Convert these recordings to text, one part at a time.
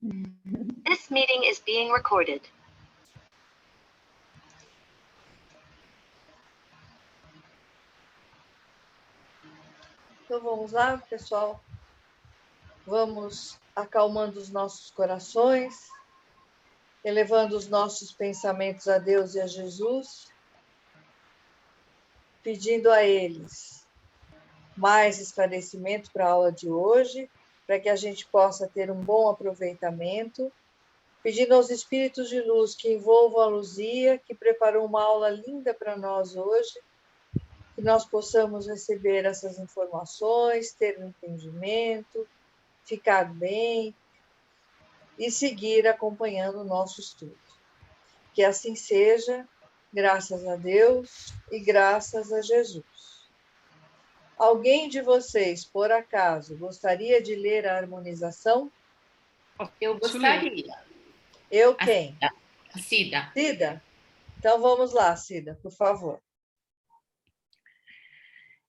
This meeting is being recorded. Então vamos lá, pessoal. Vamos acalmando os nossos corações, elevando os nossos pensamentos a Deus e a Jesus, pedindo a eles mais esclarecimento para a aula de hoje, para que a gente possa ter um bom aproveitamento, pedindo aos espíritos de luz que envolvam a Luzia, que preparou uma aula linda para nós hoje, que nós possamos receber essas informações, ter um entendimento, ficar bem e seguir acompanhando o nosso estudo. Que assim seja, graças a Deus e graças a Jesus. Alguém de vocês, por acaso, gostaria de ler a harmonização? Eu gostaria. Eu quem? A Cida. Cida? Então vamos lá, Cida, por favor.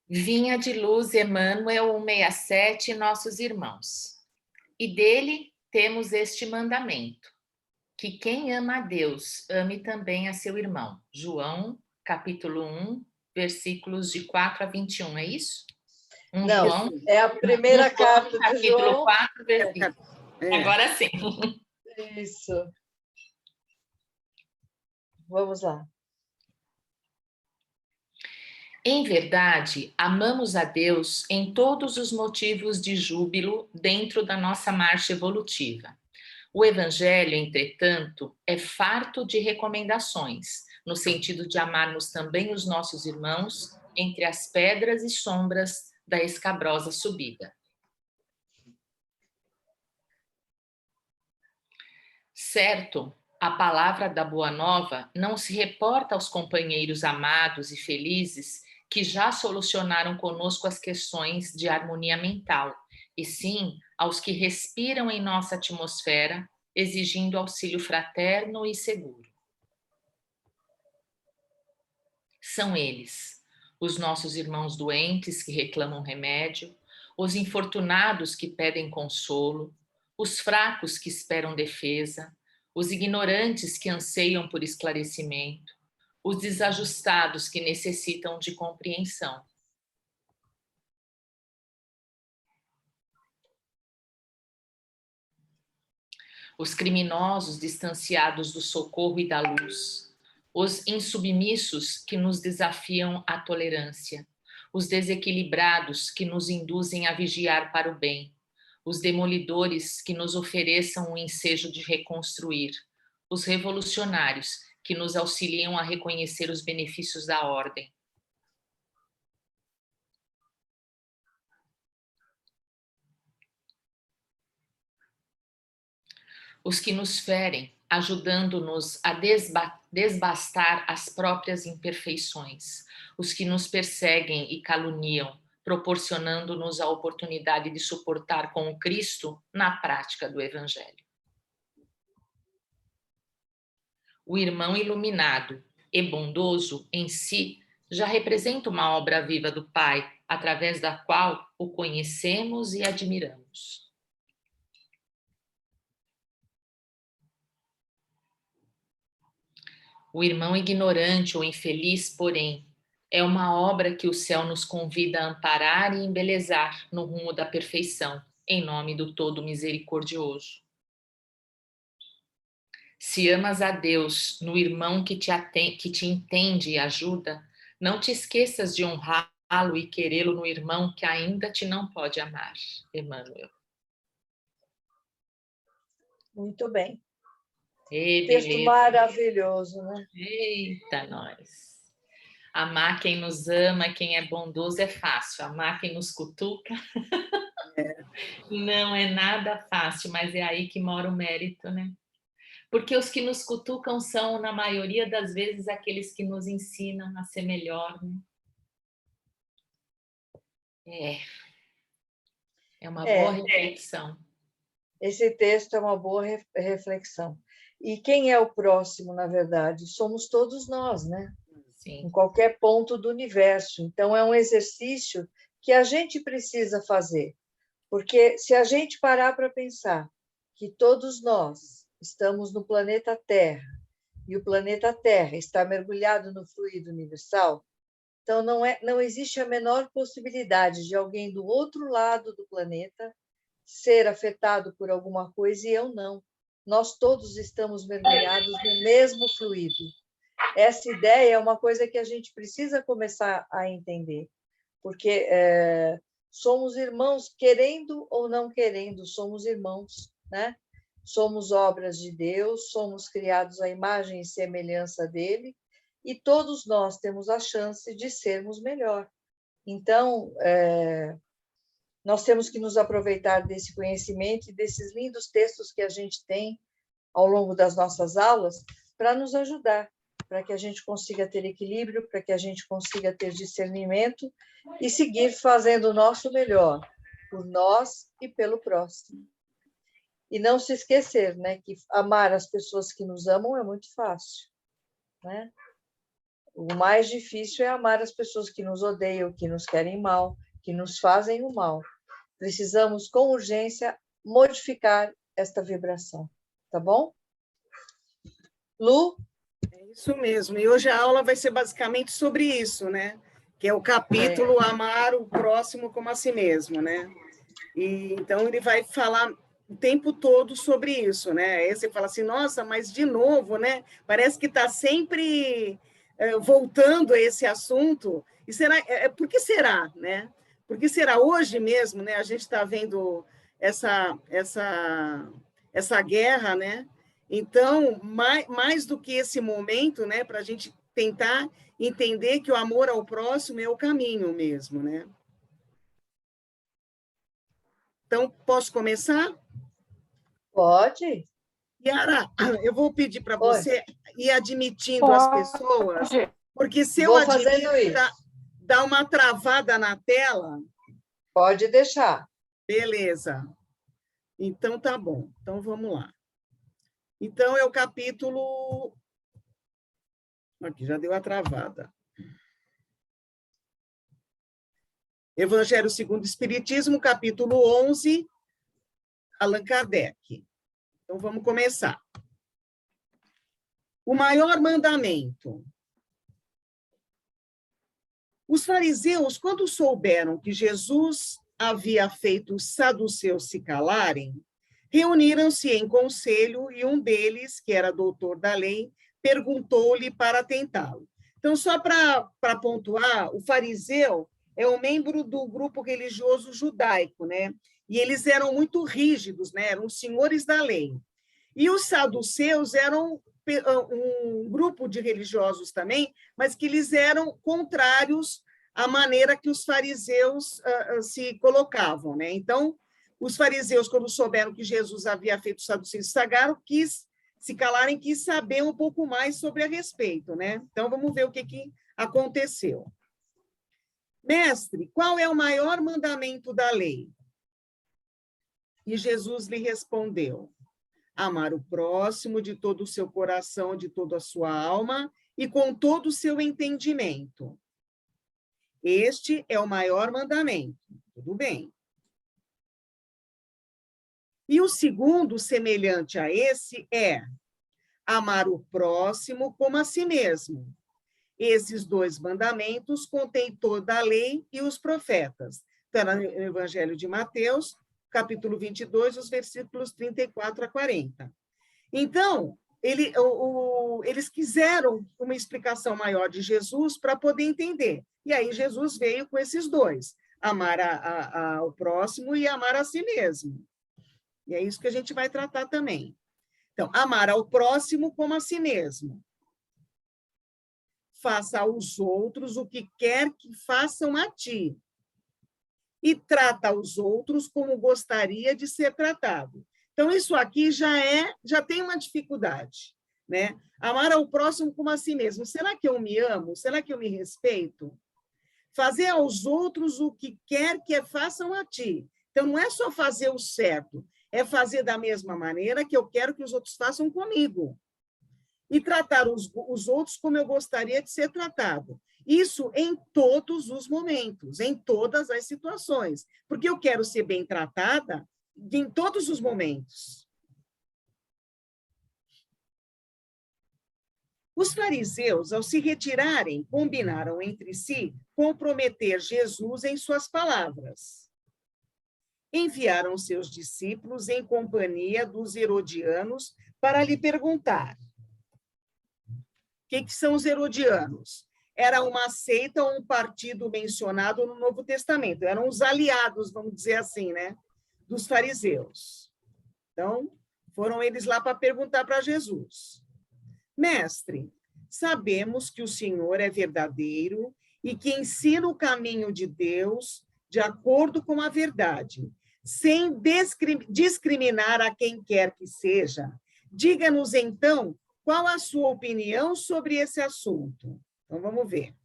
Vinha de luz Emmanuel 167, nossos irmãos. E dele temos este mandamento, que quem ama a Deus, ame também a seu irmão. João, capítulo 1, versículos de 4 a 21, é isso? Não, João, é a primeira carta de João. 4, versículo. Agora sim. Isso. Vamos lá. Em verdade, amamos a Deus em todos os motivos de júbilo dentro da nossa marcha evolutiva. O Evangelho, entretanto, é farto de recomendações, no sentido de amarmos também os nossos irmãos entre as pedras e sombras da escabrosa subida. Certo, a palavra da Boa Nova não se reporta aos companheiros amados e felizes que já solucionaram conosco as questões de harmonia mental, e sim aos que respiram em nossa atmosfera, exigindo auxílio fraterno e seguro. São eles, os nossos irmãos doentes que reclamam remédio, os infortunados que pedem consolo, os fracos que esperam defesa, os ignorantes que anseiam por esclarecimento, os desajustados que necessitam de compreensão. Os criminosos distanciados do socorro e da luz, os insubmissos que nos desafiam à tolerância, os desequilibrados que nos induzem a vigiar para o bem, os demolidores que nos ofereçam o ensejo de reconstruir, os revolucionários que nos auxiliam a reconhecer os benefícios da ordem. Os que nos ferem, ajudando-nos a desbastar as próprias imperfeições, os que nos perseguem e caluniam, proporcionando-nos a oportunidade de suportar com o Cristo na prática do Evangelho. O irmão iluminado e bondoso em si já representa uma obra viva do Pai, através da qual o conhecemos e admiramos. O irmão ignorante ou infeliz, porém, é uma obra que o céu nos convida a amparar e embelezar no rumo da perfeição, em nome do Todo Misericordioso. Se amas a Deus no irmão que te entende e ajuda, não te esqueças de honrá-lo e querê-lo no irmão que ainda te não pode amar. Emmanuel. Muito bem. Ei, texto beleza. maravilhoso, né? Eita, nós. Amar quem nos ama, quem é bondoso é fácil. Amar quem nos cutuca não é nada fácil, mas é aí que mora o mérito, né? Porque os que nos cutucam são, na maioria das vezes, aqueles que nos ensinam a ser melhor, né? É uma boa reflexão. Esse texto é uma boa reflexão. E quem é o próximo, na verdade? Somos todos nós, né? Sim. Em qualquer ponto do universo. Então, é um exercício que a gente precisa fazer. Porque se a gente parar para pensar que todos nós estamos no planeta Terra e o planeta Terra está mergulhado no fluido universal, então não existe a menor possibilidade de alguém do outro lado do planeta ser afetado por alguma coisa e eu não. Nós todos estamos mergulhados no mesmo fluido. Essa ideia é uma coisa que a gente precisa começar a entender, porque somos irmãos, querendo ou não querendo, somos irmãos, né? Somos obras de Deus, somos criados à imagem e semelhança dele, e todos nós temos a chance de sermos melhor. Então, nós temos que nos aproveitar desse conhecimento e desses lindos textos que a gente tem ao longo das nossas aulas para nos ajudar, para que a gente consiga ter equilíbrio, para que a gente consiga ter discernimento e seguir fazendo o nosso melhor, por nós e pelo próximo. E não se esquecer, né, que amar as pessoas que nos amam é muito fácil, né? O mais difícil é amar as pessoas que nos odeiam, que nos querem mal, que nos fazem o mal. Precisamos, com urgência, modificar esta vibração, tá bom? Lu? É isso mesmo. E hoje a aula vai ser basicamente sobre isso, né? Que é o capítulo Amar o próximo como a si mesmo, né? E então ele vai falar o tempo todo sobre isso, né? Aí você fala assim, nossa, mas de novo, né? Parece que está sempre voltando a esse assunto. E será? Por que será, né? Por que será? Hoje mesmo, né? A gente está vendo essa guerra, né? Então, mais do que esse momento, né? Para a gente tentar entender que o amor ao próximo é o caminho mesmo, né? Então, posso começar? Pode. Yara, eu vou pedir para você ir admitindo as pessoas, porque se eu admito, dá uma travada na tela. Pode deixar. Beleza. Então, tá bom. Então, vamos lá. Então, é o capítulo... Aqui, já deu a travada. Evangelho segundo o Espiritismo, capítulo 11, Allan Kardec. Então, vamos começar. O maior mandamento. Os fariseus, quando souberam que Jesus havia feito os saduceus se calarem, reuniram-se em conselho e um deles, que era doutor da lei, perguntou-lhe para tentá-lo. Então, só para pontuar, o fariseu é um membro do grupo religioso judaico, né? E eles eram muito rígidos, né? Eram senhores da lei. E os saduceus eram um grupo de religiosos também, mas que eles eram contrários à maneira que os fariseus se colocavam, né? Então, os fariseus, quando souberam que Jesus havia feito os saduceus se calarem, quis saber um pouco mais sobre a respeito, né? Então, vamos ver o que aconteceu. Mestre, qual é o maior mandamento da lei? E Jesus lhe respondeu: amar o próximo de todo o seu coração, de toda a sua alma e com todo o seu entendimento. Este é o maior mandamento. Tudo bem. E o segundo, semelhante a esse, é amar o próximo como a si mesmo. Esses dois mandamentos contêm toda a lei e os profetas. Está no Evangelho de Mateus, capítulo 22, os versículos 34 a 40. Então, eles quiseram uma explicação maior de Jesus para poder entender. E aí Jesus veio com esses dois, amar ao próximo e amar a si mesmo. E é isso que a gente vai tratar também. Então, amar ao próximo como a si mesmo. Faça aos outros o que quer que façam a ti. E trata os outros como gostaria de ser tratado. Então, isso aqui já tem uma dificuldade, né? Amar ao próximo como a si mesmo. Será que eu me amo? Será que eu me respeito? Fazer aos outros o que quer que façam a ti. Então, não é só fazer o certo, é fazer da mesma maneira que eu quero que os outros façam comigo. E tratar os outros como eu gostaria de ser tratado. Isso em todos os momentos, em todas as situações. Porque eu quero ser bem tratada em todos os momentos. Os fariseus, ao se retirarem, combinaram entre si comprometer Jesus em suas palavras. Enviaram seus discípulos em companhia dos herodianos para lhe perguntar. O que são os herodianos? Era uma seita ou um partido mencionado no Novo Testamento. Eram os aliados, vamos dizer assim, né, dos fariseus. Então, foram eles lá para perguntar para Jesus. Mestre, sabemos que o Senhor é verdadeiro e que ensina o caminho de Deus de acordo com a verdade, sem discriminar a quem quer que seja. Diga-nos, então, qual a sua opinião sobre esse assunto? Então, vamos ver.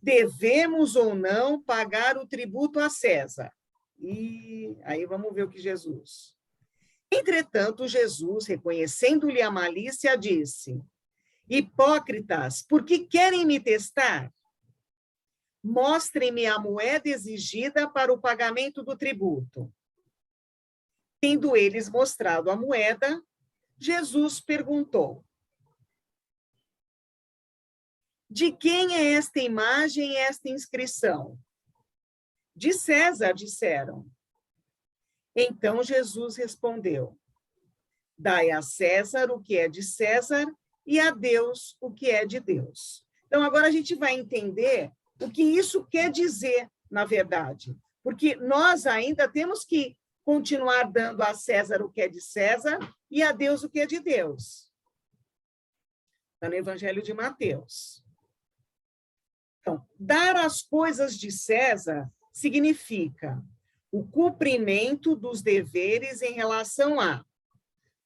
Devemos ou não pagar o tributo a César? E aí vamos ver o que Jesus... Entretanto, Jesus, reconhecendo-lhe a malícia, disse: hipócritas, por que querem me testar? Mostrem-me a moeda exigida para o pagamento do tributo. Tendo eles mostrado a moeda, Jesus perguntou: de quem é esta imagem e esta inscrição? De César, disseram. Então Jesus respondeu: dai a César o que é de César e a Deus o que é de Deus. Então, agora a gente vai entender o que isso quer dizer, na verdade, porque nós ainda temos que continuar dando a César o que é de César e a Deus o que é de Deus. Está no Evangelho de Mateus. Então, dar as coisas de César significa o cumprimento dos deveres em relação à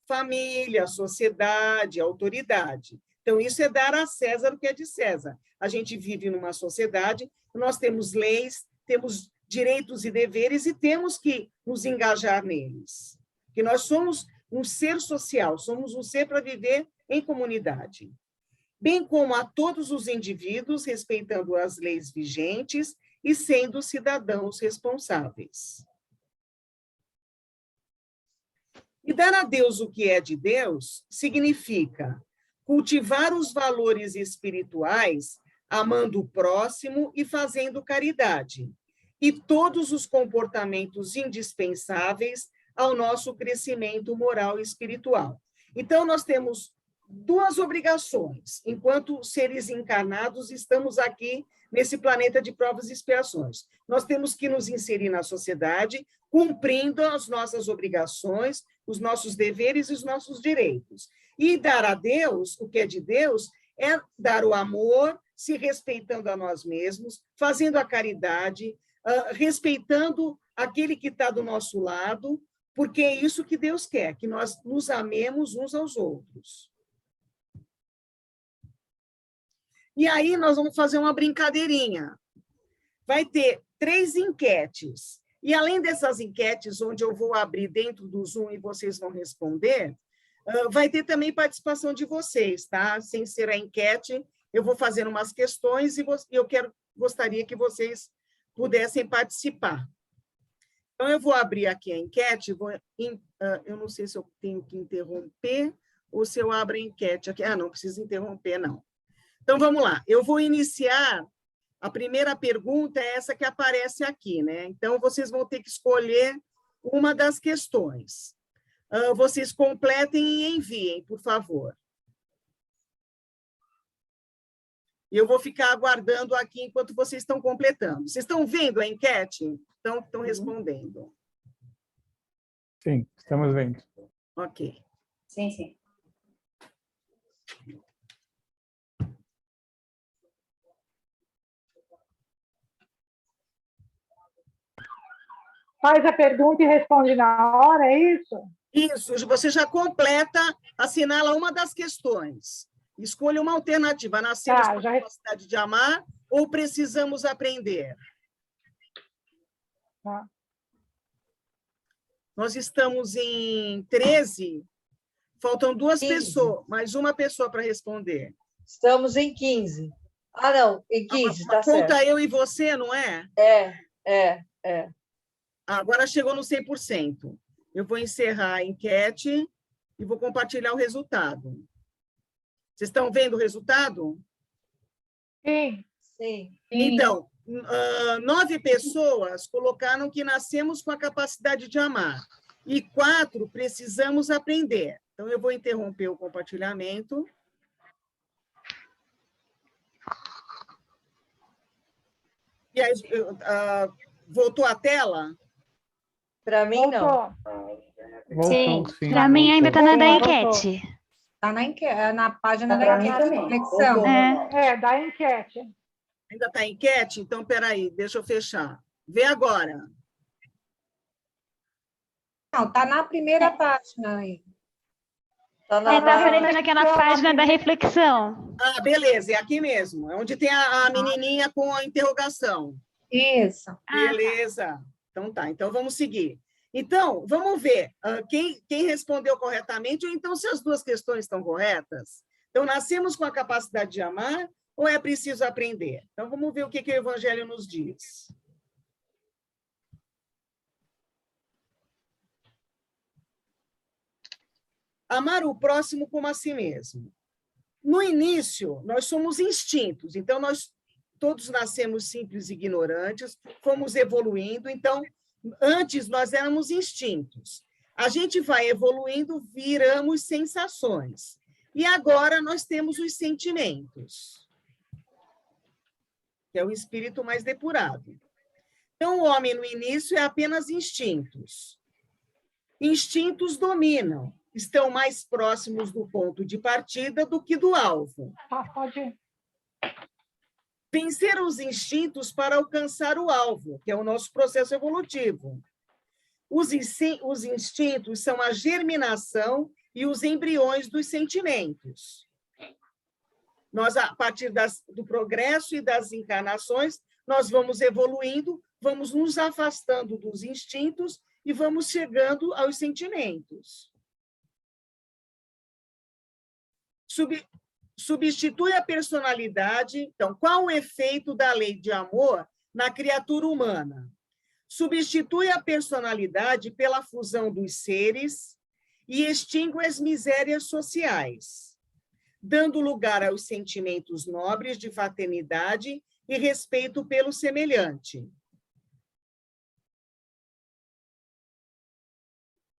família, sociedade, autoridade. Então, isso é dar a César o que é de César. A gente vive numa sociedade, nós temos leis, temos direitos e deveres e temos que nos engajar neles. Porque nós somos um ser social, somos um ser para viver em comunidade. Bem como a todos os indivíduos, respeitando as leis vigentes e sendo cidadãos responsáveis. E dar a Deus o que é de Deus significa cultivar os valores espirituais, amando o próximo e fazendo caridade, e todos os comportamentos indispensáveis ao nosso crescimento moral e espiritual. Então, nós temos duas obrigações. Enquanto seres encarnados, estamos aqui nesse planeta de provas e expiações. Nós temos que nos inserir na sociedade, cumprindo as nossas obrigações, os nossos deveres e os nossos direitos. E dar a Deus o que é de Deus é dar o amor, se respeitando a nós mesmos, fazendo a caridade, respeitando aquele que está do nosso lado, porque é isso que Deus quer, que nós nos amemos uns aos outros. E aí nós vamos fazer uma brincadeirinha. Vai ter 3 enquetes. E além dessas enquetes, onde eu vou abrir dentro do Zoom e vocês vão responder, vai ter também participação de vocês, tá? Sem ser a enquete, eu vou fazer umas questões e eu gostaria que vocês pudessem participar. Então, eu vou abrir aqui a enquete, eu não sei se eu tenho que interromper ou se eu abro a enquete aqui. Ah, não precisa interromper, não. Então, vamos lá. Eu vou iniciar. A primeira pergunta é essa que aparece aqui, né? Então, vocês vão ter que escolher uma das questões. Vocês completem e enviem, por favor. Eu vou ficar aguardando aqui enquanto vocês estão completando. Vocês estão vendo a enquete? Estão respondendo. Sim, estamos vendo. Ok. Sim, sim. Faz a pergunta e responde na hora, é isso? Isso, você já completa, assinala uma das questões. Escolha uma alternativa. Nascemos com a capacidade de amar ou precisamos aprender? Tá. Nós estamos em 13, faltam 2 15. pessoas, mais uma pessoa para responder. Estamos em 15. Ah, não, em 15, tá certo. Conta eu e você, não é? É. Agora chegou no 100%. Eu vou encerrar a enquete e vou compartilhar o resultado. Vocês estão vendo o resultado? Sim. Sim. Então, 9 pessoas colocaram que nascemos com a capacidade de amar e 4 precisamos aprender. Então, eu vou interromper o compartilhamento. E aí, voltou a tela? Para mim, não. Voltou, sim. Para mim ainda está na da Voltou. enquete. Está na página Pra da mim enquete de também. reflexão. Voltou. É. Da enquete. Ainda está em enquete? Então, espera aí, deixa eu fechar. Vê agora. Não, está na primeira página aí. Tá Está na, aparecendo aquela página da reflexão. Ah, beleza, é aqui mesmo. É onde tem a menininha com a interrogação. Isso. Beleza. Então tá, então vamos seguir. Então, vamos ver quem respondeu corretamente, ou então se as duas questões estão corretas. Então, nascemos com a capacidade de amar ou é preciso aprender? Então, vamos ver o que o Evangelho nos diz. Amar o próximo como a si mesmo. No início, nós somos instintos, então nós todos nascemos simples e ignorantes, fomos evoluindo, então, antes nós éramos instintos. A gente vai evoluindo, viramos sensações. E agora nós temos os sentimentos, que é o espírito mais depurado. Então, o homem, no início, é apenas instintos. Instintos dominam, estão mais próximos do ponto de partida do que do alvo. Pode ir. Vencer os instintos para alcançar o alvo, que é o nosso processo evolutivo. Os instintos são a germinação e os embriões dos sentimentos. Nós, a partir do progresso e das encarnações, nós vamos evoluindo, vamos nos afastando dos instintos e vamos chegando aos sentimentos. Substitui a personalidade. Então, qual o efeito da lei de amor na criatura humana? Substitui a personalidade pela fusão dos seres e extingue as misérias sociais, dando lugar aos sentimentos nobres de fraternidade e respeito pelo semelhante.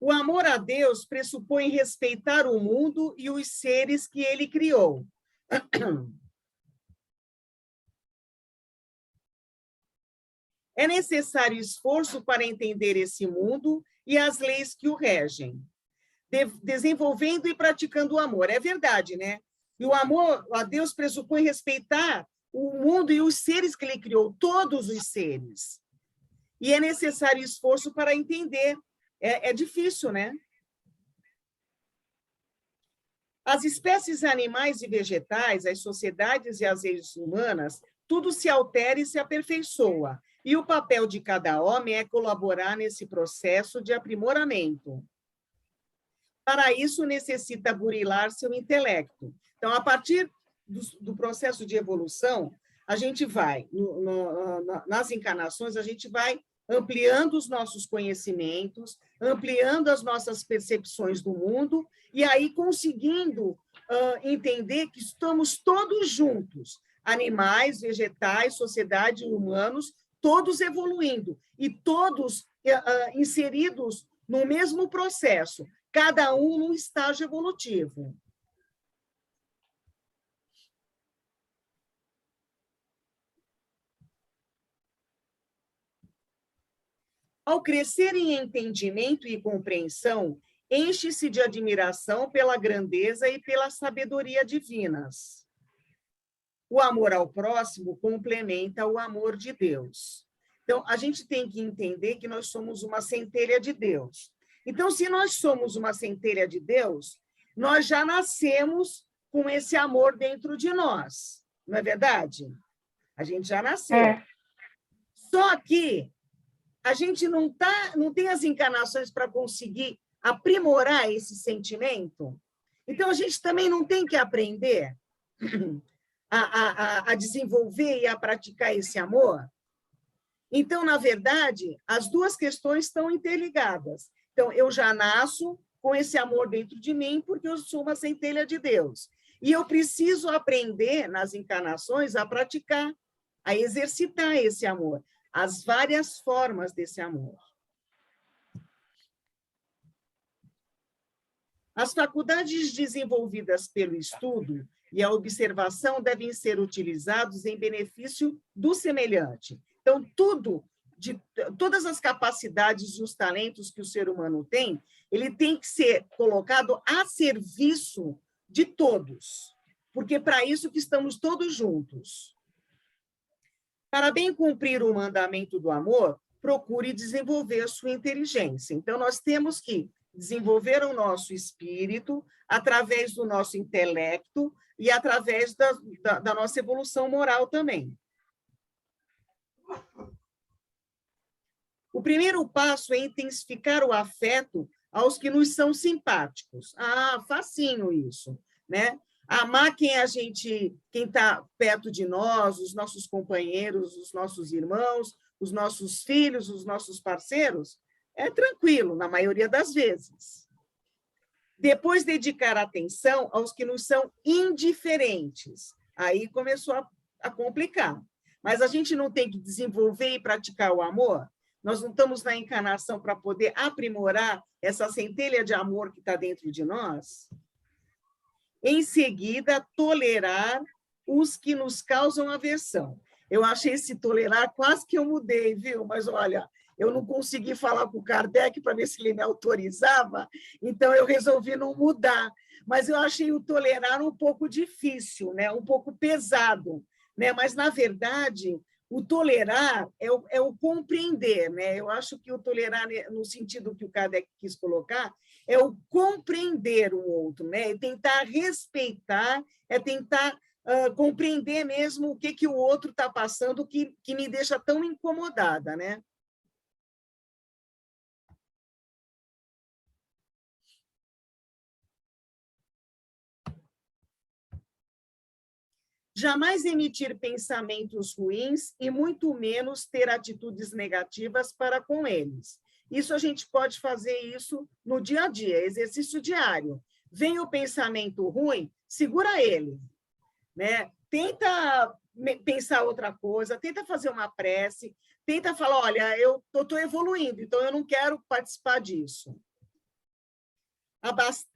O amor a Deus pressupõe respeitar o mundo e os seres que ele criou. É necessário esforço para entender esse mundo e as leis que o regem, desenvolvendo e praticando o amor. É verdade, né? E o amor a Deus pressupõe respeitar o mundo e os seres que ele criou, todos os seres. E é necessário esforço para entender. É difícil, né? As espécies animais e vegetais, as sociedades e as leis humanas, tudo se altera e se aperfeiçoa. E o papel de cada homem é colaborar nesse processo de aprimoramento. Para isso, necessita burilar seu intelecto. Então, a partir do processo de evolução, a gente vai, nas encarnações, a gente vai ampliando os nossos conhecimentos, ampliando as nossas percepções do mundo, e aí conseguindo entender que estamos todos juntos, animais, vegetais, sociedade, humanos, todos evoluindo, e todos inseridos no mesmo processo, cada um num estágio evolutivo. Ao crescer em entendimento e compreensão, enche-se de admiração pela grandeza e pela sabedoria divinas. O amor ao próximo complementa o amor de Deus. Então, a gente tem que entender que nós somos uma centelha de Deus. Então, se nós somos uma centelha de Deus, nós já nascemos com esse amor dentro de nós. Não é verdade? A gente já nasceu. Só que a gente não tem as encarnações para conseguir aprimorar esse sentimento. Então, a gente também não tem que aprender a desenvolver e a praticar esse amor. Então, na verdade, as duas questões estão interligadas. Então, eu já nasço com esse amor dentro de mim, porque eu sou uma centelha de Deus. E eu preciso aprender, nas encarnações, a praticar, a exercitar esse amor, as várias formas desse amor. As faculdades desenvolvidas pelo estudo e a observação devem ser utilizados em benefício do semelhante. Então, todas as capacidades e os talentos que o ser humano tem, ele tem que ser colocado a serviço de todos, porque é para isso que estamos todos juntos. Para bem cumprir o mandamento do amor, procure desenvolver sua inteligência. Então, nós temos que desenvolver o nosso espírito através do nosso intelecto e através da nossa evolução moral também. O primeiro passo é intensificar o afeto aos que nos são simpáticos. Ah, facinho isso, né? Amar quem está perto de nós, os nossos companheiros, os nossos irmãos, os nossos filhos, os nossos parceiros, é tranquilo, na maioria das vezes. Depois, dedicar atenção aos que nos são indiferentes. Aí começou a complicar. Mas a gente não tem que desenvolver e praticar o amor? Nós não estamos na encarnação para poder aprimorar essa centelha de amor que está dentro de nós? Em seguida, tolerar os que nos causam aversão. Eu achei esse tolerar, quase que eu mudei, viu? Mas, olha, eu não consegui falar com o Kardec para ver se ele me autorizava, então eu resolvi não mudar. Mas eu achei o tolerar um pouco difícil, né? Um pouco pesado, né? Mas, na verdade, o tolerar é o compreender, né? Eu acho que o tolerar, no sentido que o Kardec quis colocar, é o compreender o outro, né? É tentar respeitar, é tentar compreender mesmo o que o outro está passando que me deixa tão incomodada, né? Jamais emitir pensamentos ruins e muito menos ter atitudes negativas para com eles. Isso a gente pode fazer isso no dia a dia, exercício diário. Vem o pensamento ruim, segura ele, né? Tenta pensar outra coisa, tenta fazer uma prece, tenta falar, olha, eu estou evoluindo, então eu não quero participar disso.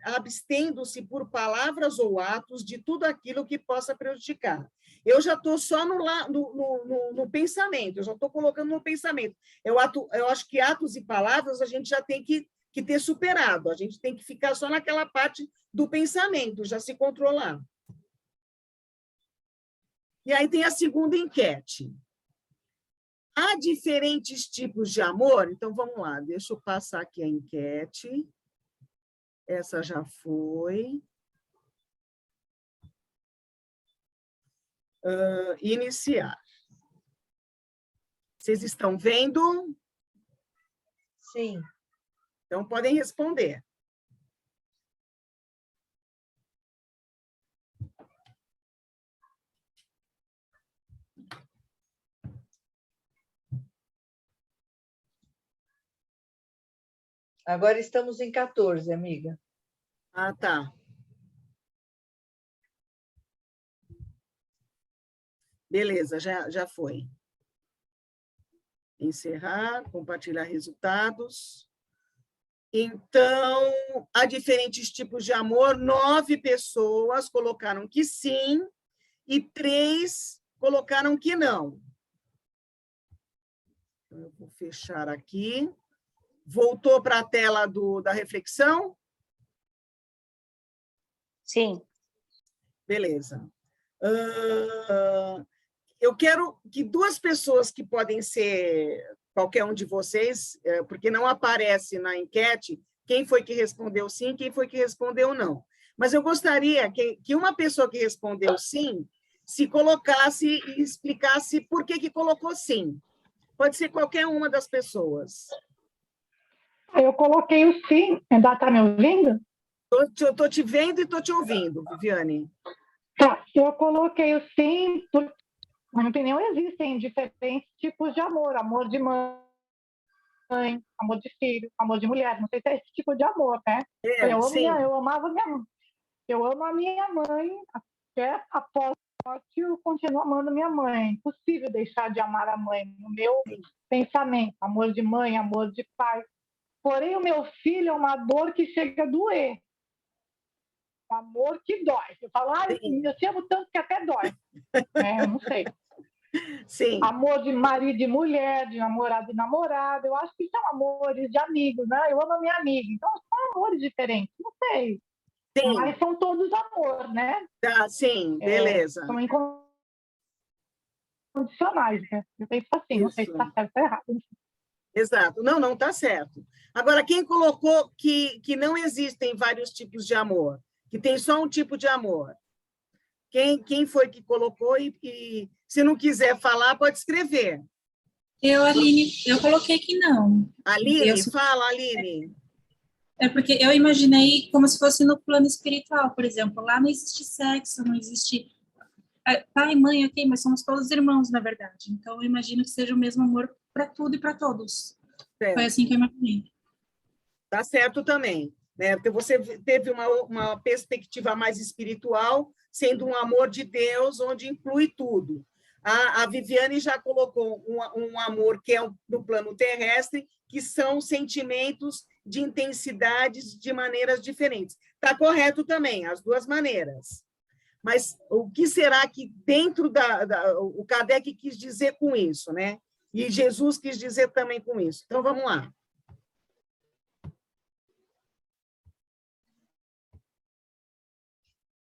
Abstendo-se por palavras ou atos de tudo aquilo que possa prejudicar. Eu já estou só no pensamento, eu já estou colocando no pensamento. Eu acho que atos e palavras a gente já tem que ter superado, a gente tem que ficar só naquela parte do pensamento, já se controlar. E aí tem a segunda enquete. Há diferentes tipos de amor? Então, vamos lá, deixa eu passar aqui a enquete. Essa já foi. Iniciar. Vocês estão vendo? Sim. Então, podem responder. Agora estamos em 14, amiga. Ah, tá. Beleza, já foi. Encerrar, compartilhar resultados. Então, há diferentes tipos de amor. 9 pessoas colocaram que sim e 3 colocaram que não. Eu vou fechar aqui. Voltou para a tela da reflexão? Sim. Beleza. Eu quero que 2 pessoas que podem ser qualquer um de vocês, porque não aparece na enquete quem foi que respondeu sim, quem foi que respondeu não. Mas eu gostaria que uma pessoa que respondeu sim se colocasse e explicasse por que colocou sim. Pode ser qualquer uma das pessoas. Eu coloquei o sim. Ainda está me ouvindo? Eu estou te vendo e estou te ouvindo, Viviane. Tá, eu coloquei o sim, porque na minha opinião existem diferentes tipos de amor. Amor de mãe, amor de filho, amor de mulher. Não sei se é esse tipo de amor, né? Eu amava minha mãe. Eu amo a minha mãe, até após a morte eu continuo amando a minha mãe. É impossível deixar de amar a mãe no meu pensamento. Amor de mãe, amor de pai. Porém, o meu filho é uma dor que chega a doer. Um amor que dói. Eu falo, eu te amo tanto que até dói. Eu não sei. Sim. Amor de marido e mulher, de namorado e namorada. Eu acho que são amores de amigos, né? Eu amo a minha amiga. Então, são amores diferentes. Não sei. Sim. Mas são todos amor, né? Tá, sim, beleza. São incondicionais, né? Eu penso assim, não sei se está certo ou errado. Exato. Não, não está certo. Agora, quem colocou que não existem vários tipos de amor? Que tem só um tipo de amor? Quem foi que colocou e se não quiser falar, pode escrever. Aline, eu coloquei que não. Aline, fala, Aline. É porque eu imaginei como se fosse no plano espiritual, por exemplo. Lá não existe sexo, não existe pai, mãe, ok, mas somos todos irmãos, na verdade. Então, eu imagino que seja o mesmo amor para tudo e para todos. Certo. Foi assim que eu imaginei. Tá certo também, né? Porque você teve uma perspectiva mais espiritual, sendo um amor de Deus, onde inclui tudo. A Viviane já colocou um amor que é no plano terrestre, que são sentimentos de intensidades de maneiras diferentes. Está correto também, as duas maneiras. Mas o que será que dentro o Kardec quis dizer com isso, né? E Jesus quis dizer também com isso. Então, vamos lá.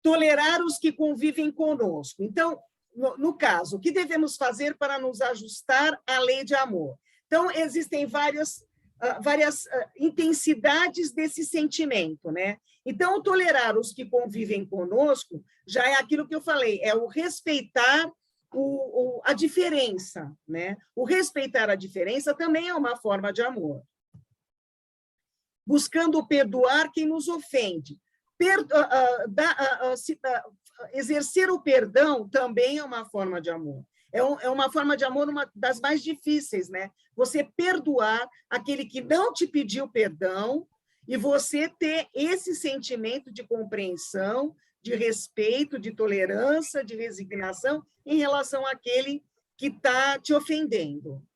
Tolerar os que convivem conosco. Então, no caso, o que devemos fazer para nos ajustar à lei de amor? Então, existem várias intensidades desse sentimento, né? Então, tolerar os que convivem conosco já é aquilo que eu falei, é o respeitar a diferença, né? O respeitar a diferença também é uma forma de amor. Buscando perdoar quem nos ofende. Exercer o perdão também é uma forma de amor. É uma forma de amor, uma das mais difíceis, né? Você perdoar aquele que não te pediu perdão e você ter esse sentimento de compreensão, de respeito, de tolerância, de resignação em relação àquele que está te ofendendo.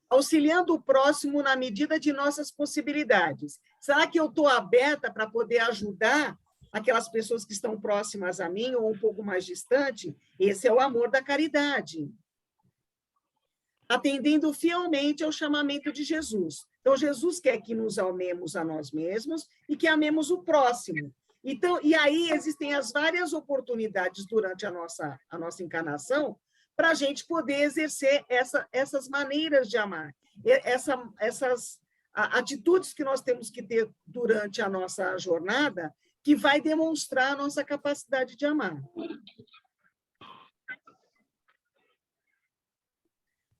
Auxiliando o próximo na medida de nossas possibilidades. Será que eu estou aberta para poder ajudar aquelas pessoas que estão próximas a mim ou um pouco mais distante? Esse é o amor da caridade. Atendendo fielmente ao chamamento de Jesus. Então, Jesus quer que nos amemos a nós mesmos e que amemos o próximo. Então, e aí existem as várias oportunidades durante a nossa encarnação para a gente poder exercer essas maneiras de amar, essas atitudes que nós temos que ter durante a nossa jornada, que vai demonstrar a nossa capacidade de amar.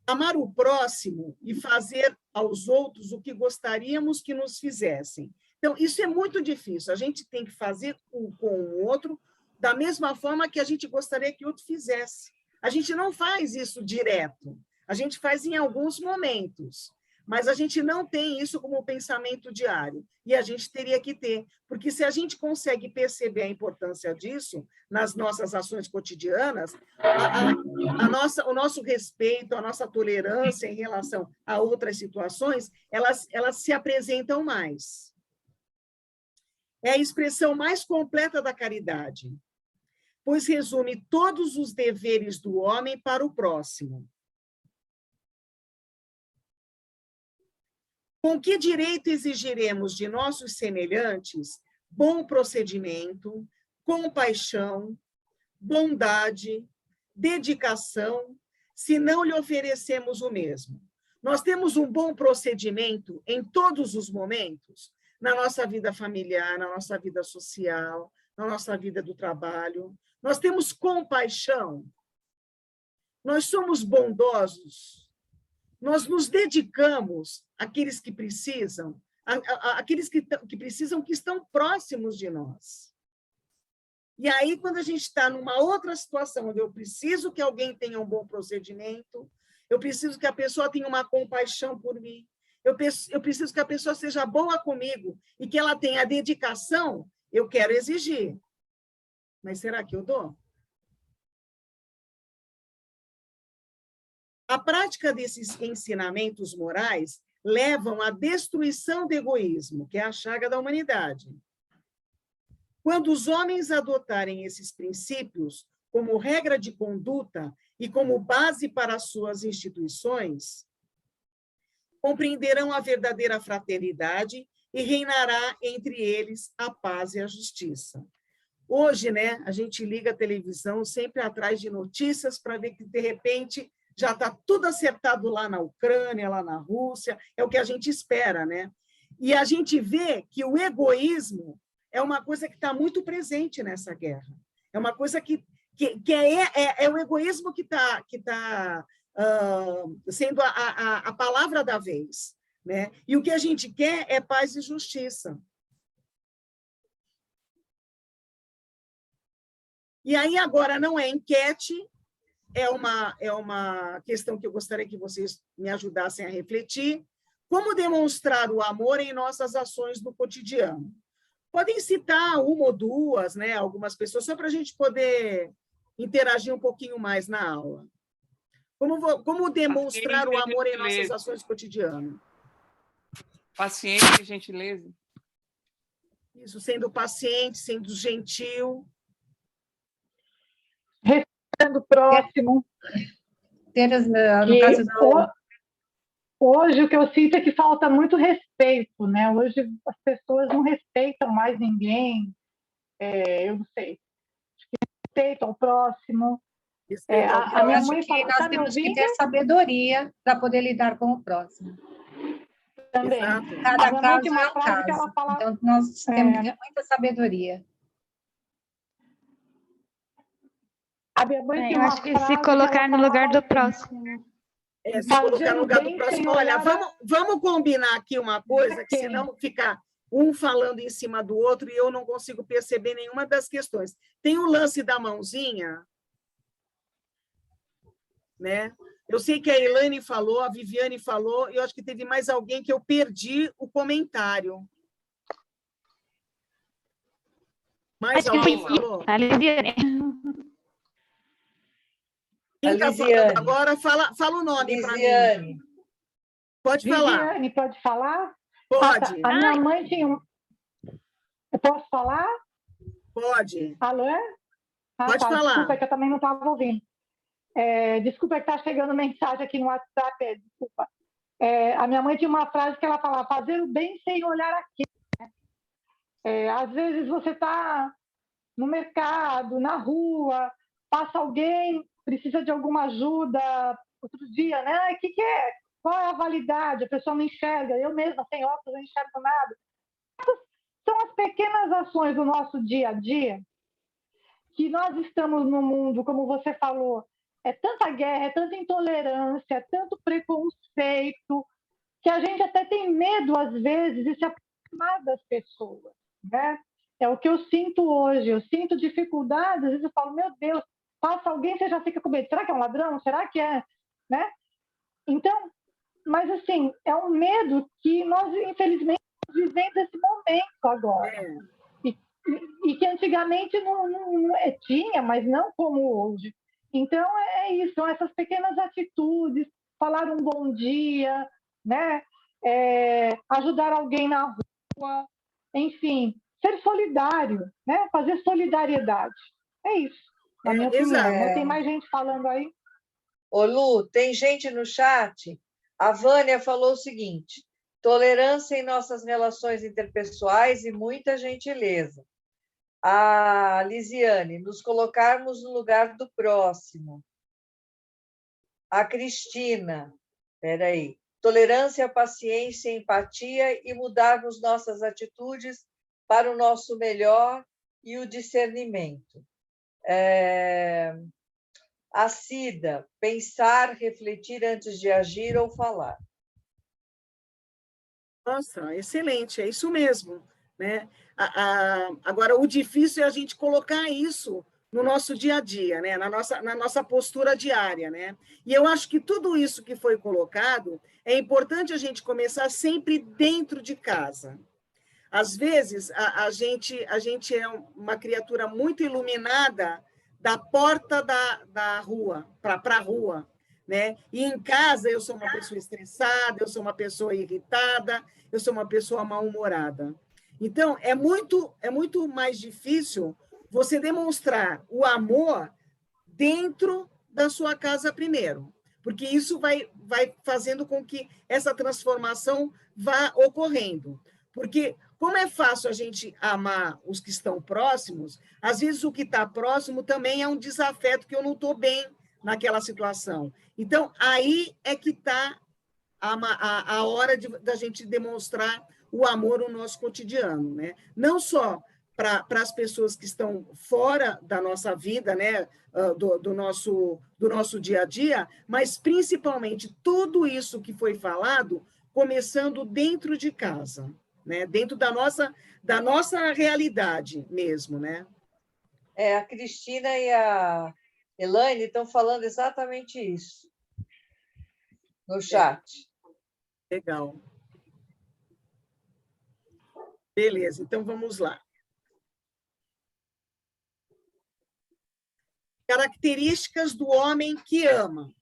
Amar o próximo e fazer aos outros o que gostaríamos que nos fizessem. Então, isso é muito difícil. A gente tem que fazer com o outro da mesma forma que a gente gostaria que o outro fizesse. A gente não faz isso direto. A gente faz em alguns momentos. Mas a gente não tem isso como pensamento diário. E a gente teria que ter. Porque se a gente consegue perceber a importância disso nas nossas ações cotidianas, o nosso respeito, a nossa tolerância em relação a outras situações, elas se apresentam mais. É a expressão mais completa da caridade, pois resume todos os deveres do homem para o próximo. Com que direito exigiremos de nossos semelhantes bom procedimento, compaixão, bondade, dedicação, se não lhe oferecemos o mesmo? Nós temos um bom procedimento em todos os momentos, na nossa vida familiar, na nossa vida social, na nossa vida do trabalho. Nós temos compaixão. Nós somos bondosos. Nós nos dedicamos àqueles que precisam, àqueles que precisam, que estão próximos de nós. E aí, quando a gente está numa outra situação, onde eu preciso que alguém tenha um bom procedimento, eu preciso que a pessoa tenha uma compaixão por mim, eu preciso que a pessoa seja boa comigo e que ela tenha dedicação, eu quero exigir. Mas será que eu dou? A prática desses ensinamentos morais levam à destruição do egoísmo, que é a chaga da humanidade. Quando os homens adotarem esses princípios como regra de conduta e como base para as suas instituições, compreenderão a verdadeira fraternidade e reinará entre eles a paz e a justiça. Hoje, né, a gente liga a televisão sempre atrás de notícias para ver que, de repente, já está tudo acertado lá na Ucrânia, lá na Rússia, é o que a gente espera, né? E a gente vê que o egoísmo é uma coisa que está muito presente nessa guerra. É uma coisa que é o egoísmo que tá sendo a palavra da vez, né? E o que a gente quer é paz e justiça. E aí, agora, não é enquete, é uma questão que eu gostaria que vocês me ajudassem a refletir. Como demonstrar o amor em nossas ações no cotidiano? Podem citar uma ou duas, né, algumas pessoas, só para a gente poder interagir um pouquinho mais na aula. Como demonstrar o amor em nossas ações cotidianas? Paciência e gentileza. Isso, sendo paciente, sendo gentil. Respeitando o próximo. Hoje, o que eu sinto é que falta muito respeito, né? Hoje, as pessoas não respeitam mais ninguém. Eu não sei. Acho que respeitam o próximo. A minha mãe fala, nós temos que ter sabedoria para poder lidar com o próximo. Também. Cada caso é um caso. Então, nós temos que ter muita sabedoria. A minha mãe tem eu acho que se colocar no lugar do próximo. Se colocar no lugar do próximo. Olha, vamos combinar aqui uma coisa, que senão fica um falando em cima do outro e eu não consigo perceber nenhuma das questões. Tem o lance da mãozinha, né? Eu sei que a Elaine falou, a Viviane falou, e eu acho que teve mais alguém que eu perdi o comentário. Mais alguém falou? A Lisiane. Quem está falando agora, fala o nome para mim. Pode falar. Viviane, pode falar? Pode. A minha mãe tinha um... Eu posso falar? Pode. Alô? Pode falar. Desculpa, que eu também não estava ouvindo. Desculpa que está chegando mensagem aqui no WhatsApp. Desculpa. A minha mãe tinha uma frase que ela falava, fazer o bem sem olhar aqui. Às vezes você está no mercado, na rua, passa alguém, precisa de alguma ajuda, outro dia, né? O que é? Qual é a validade? A pessoa não enxerga. Eu mesma, sem óculos, não enxergo nada. Essas são as pequenas ações do nosso dia a dia que nós estamos no mundo, como você falou, é tanta guerra, é tanta intolerância, é tanto preconceito, que a gente até tem medo, às vezes, de se aproximar das pessoas, né? É o que eu sinto hoje. Eu sinto dificuldade, às vezes eu falo, meu Deus, passa alguém, você já fica com medo. Será que é um ladrão? Será que é? Né? Então, mas assim, é um medo que nós, infelizmente, vivemos esse momento agora. E que antigamente não tinha, mas não como hoje. Então, é isso, são essas pequenas atitudes, falar um bom dia, né? Ajudar alguém na rua, enfim, ser solidário, né? Fazer solidariedade. É isso, na minha opinião. Né? Tem mais gente falando aí? Ô, Lu, tem gente no chat. A Vânia falou o seguinte: tolerância em nossas relações interpessoais e muita gentileza. A Lisiane, nos colocarmos no lugar do próximo. A Cristina, peraí, tolerância, paciência, empatia e mudarmos nossas atitudes para o nosso melhor e o discernimento. A Cida, pensar, refletir antes de agir ou falar. Nossa, excelente, é isso mesmo, né? Agora, o difícil é a gente colocar isso no nosso dia a dia, né? na nossa postura diária, né? E eu acho que tudo isso que foi colocado, é importante a gente começar sempre dentro de casa. Às vezes, a gente é uma criatura muito iluminada da porta da rua, para a rua, né? E em casa eu sou uma pessoa estressada, eu sou uma pessoa irritada, eu sou uma pessoa mal-humorada. Então, é muito mais difícil você demonstrar o amor dentro da sua casa primeiro, porque isso vai fazendo com que essa transformação vá ocorrendo. Porque, como é fácil a gente amar os que estão próximos, às vezes o que está próximo também é um desafeto, que eu não estou bem naquela situação. Então, aí é que está a hora da gente demonstrar o amor no nosso cotidiano, né? Não só para as pessoas que estão fora da nossa vida, né? do nosso dia a dia, mas principalmente tudo isso que foi falado, começando dentro de casa, né? Dentro da nossa realidade mesmo, né? A Cristina e a Elaine estão falando exatamente isso no chat. Legal. Beleza, então vamos lá. Características do homem que ama.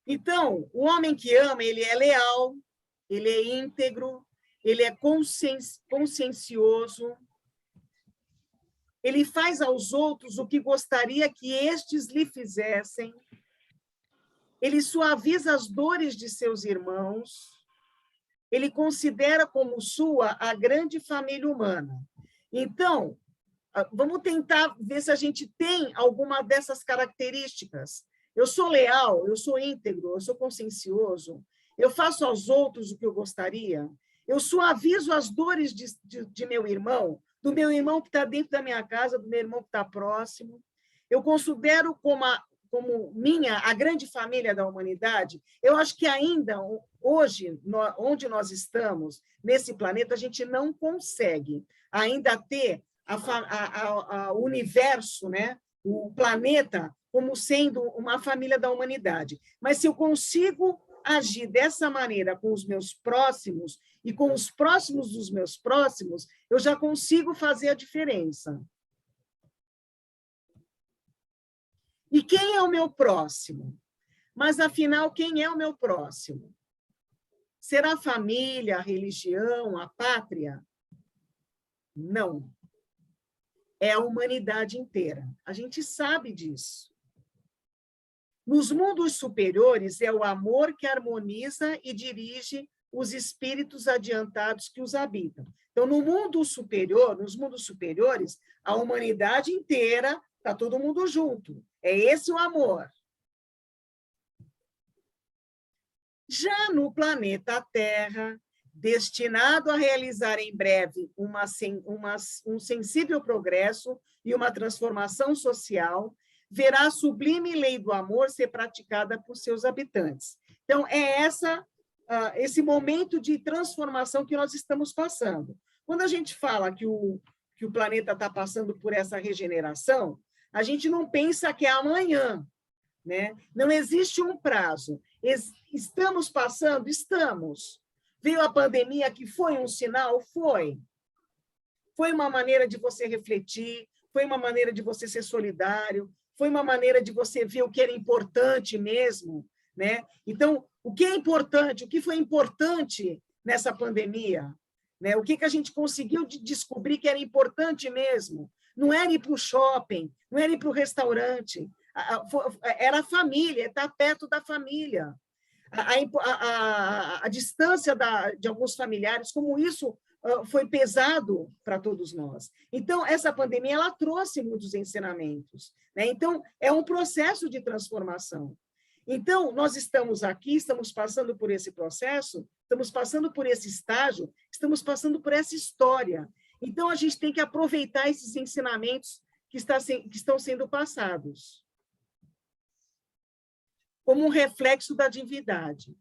Então, o homem que ama, ele é leal, ele é íntegro, ele é consciencioso, ele faz aos outros o que gostaria que estes lhe fizessem, ele suaviza as dores de seus irmãos, ele considera como sua a grande família humana. Então, vamos tentar ver se a gente tem alguma dessas características. Eu sou leal, eu sou íntegro, eu sou consciencioso, eu faço aos outros o que eu gostaria, eu suavizo as dores de meu irmão, do meu irmão que está dentro da minha casa, do meu irmão que está próximo, eu considero como a grande família da humanidade. Eu acho que ainda hoje, onde nós estamos, nesse planeta, a gente não consegue ainda ter o universo, né? O planeta, como sendo uma família da humanidade. Mas se eu consigo agir dessa maneira com os meus próximos e com os próximos dos meus próximos, eu já consigo fazer a diferença. E quem é o meu próximo? Mas, afinal, quem é o meu próximo? Será a família, a religião, a pátria? Não. É a humanidade inteira. A gente sabe disso. Nos mundos superiores, é o amor que harmoniza e dirige os espíritos adiantados que os habitam. Então, no mundo superior, nos mundos superiores, a humanidade inteira está todo mundo junto. É esse o amor. Já no planeta Terra, destinado a realizar em breve um sensível progresso e uma transformação social, verá a sublime lei do amor ser praticada por seus habitantes. Então, é esse momento de transformação que nós estamos passando. Quando a gente fala que o planeta está passando por essa regeneração, a gente não pensa que é amanhã, né? Não existe um prazo. Estamos passando? Estamos. Veio a pandemia, que foi um sinal? Foi. Foi uma maneira de você refletir, foi uma maneira de você ser solidário, foi uma maneira de você ver o que era importante mesmo, né? Então, o que é importante, o que foi importante nessa pandemia, né? O que a gente conseguiu descobrir que era importante mesmo? Não era ir para o shopping, não era ir para o restaurante, era a família, estar perto da família. A distância de alguns familiares, como isso foi pesado para todos nós. Então, essa pandemia ela trouxe muitos ensinamentos, né? Então, é um processo de transformação. Então, nós estamos aqui, estamos passando por esse processo, estamos passando por esse estágio, estamos passando por essa história. Então, a gente tem que aproveitar esses ensinamentos que estão sendo passados como um reflexo da divindade.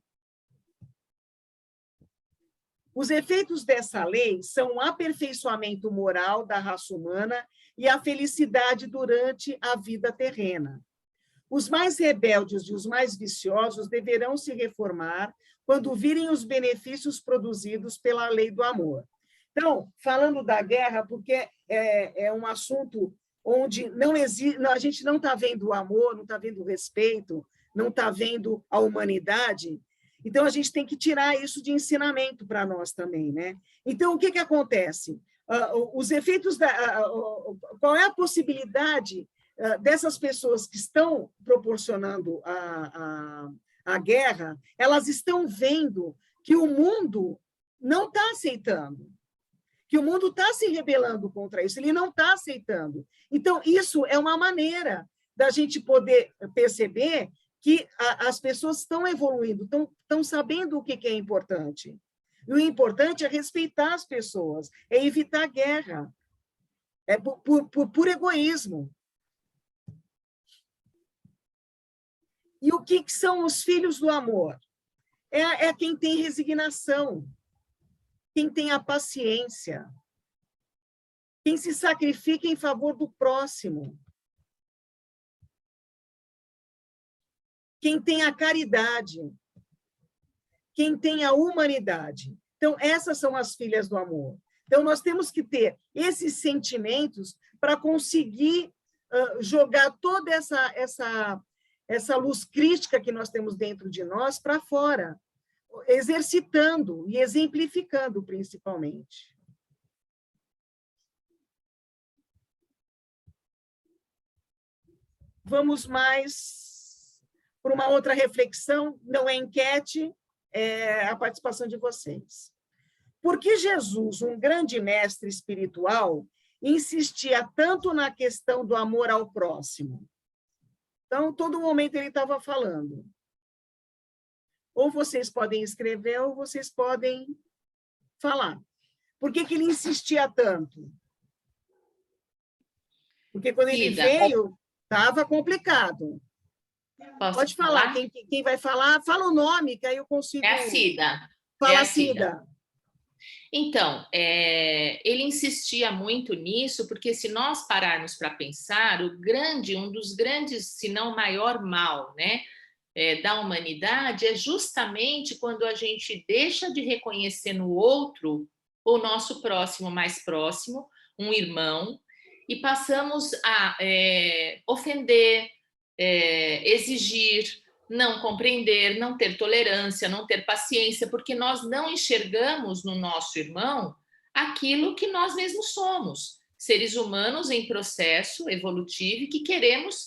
Os efeitos dessa lei são o aperfeiçoamento moral da raça humana e a felicidade durante a vida terrena. Os mais rebeldes e os mais viciosos deverão se reformar quando virem os benefícios produzidos pela lei do amor. Então, falando da guerra, porque é um assunto onde não existe, a gente não está vendo o amor, não está vendo o respeito, não está vendo a humanidade, então a gente tem que tirar isso de ensinamento para nós também, né? Então, o que acontece? Os efeitos qual é a possibilidade dessas pessoas que estão proporcionando a guerra, elas estão vendo que o mundo não está aceitando, que o mundo está se rebelando contra isso, ele não está aceitando. Então, isso é uma maneira da gente poder perceber que as pessoas estão evoluindo, estão sabendo o que é importante. E o importante é respeitar as pessoas, é evitar guerra, é por egoísmo. E o que são os filhos do amor? É quem tem resignação, quem tem a paciência, quem se sacrifica em favor do próximo, quem tem a caridade, quem tem a humanidade. Então, essas são as filhas do amor. Então, nós temos que ter esses sentimentos para conseguir jogar toda essa luz crítica que nós temos dentro de nós para fora, exercitando e exemplificando, principalmente. Vamos mais por uma outra reflexão, não é enquete, é a participação de vocês. Por que Jesus, um grande mestre espiritual, insistia tanto na questão do amor ao próximo? Então, todo momento ele estava falando. Ou vocês podem escrever, ou vocês podem falar. Por que ele insistia tanto? Porque quando ele veio, estava complicado. Pode falar. Quem vai falar, fala o nome, que aí eu consigo... É a Cida. Fala, Cida. Então, ele insistia muito nisso, porque se nós pararmos para pensar, um dos grandes, se não o maior mal, né, da humanidade é justamente quando a gente deixa de reconhecer no outro o nosso próximo mais próximo, um irmão, e passamos a ofender, exigir, não compreender, não ter tolerância, não ter paciência, porque nós não enxergamos no nosso irmão aquilo que nós mesmos somos, seres humanos em processo evolutivo e que queremos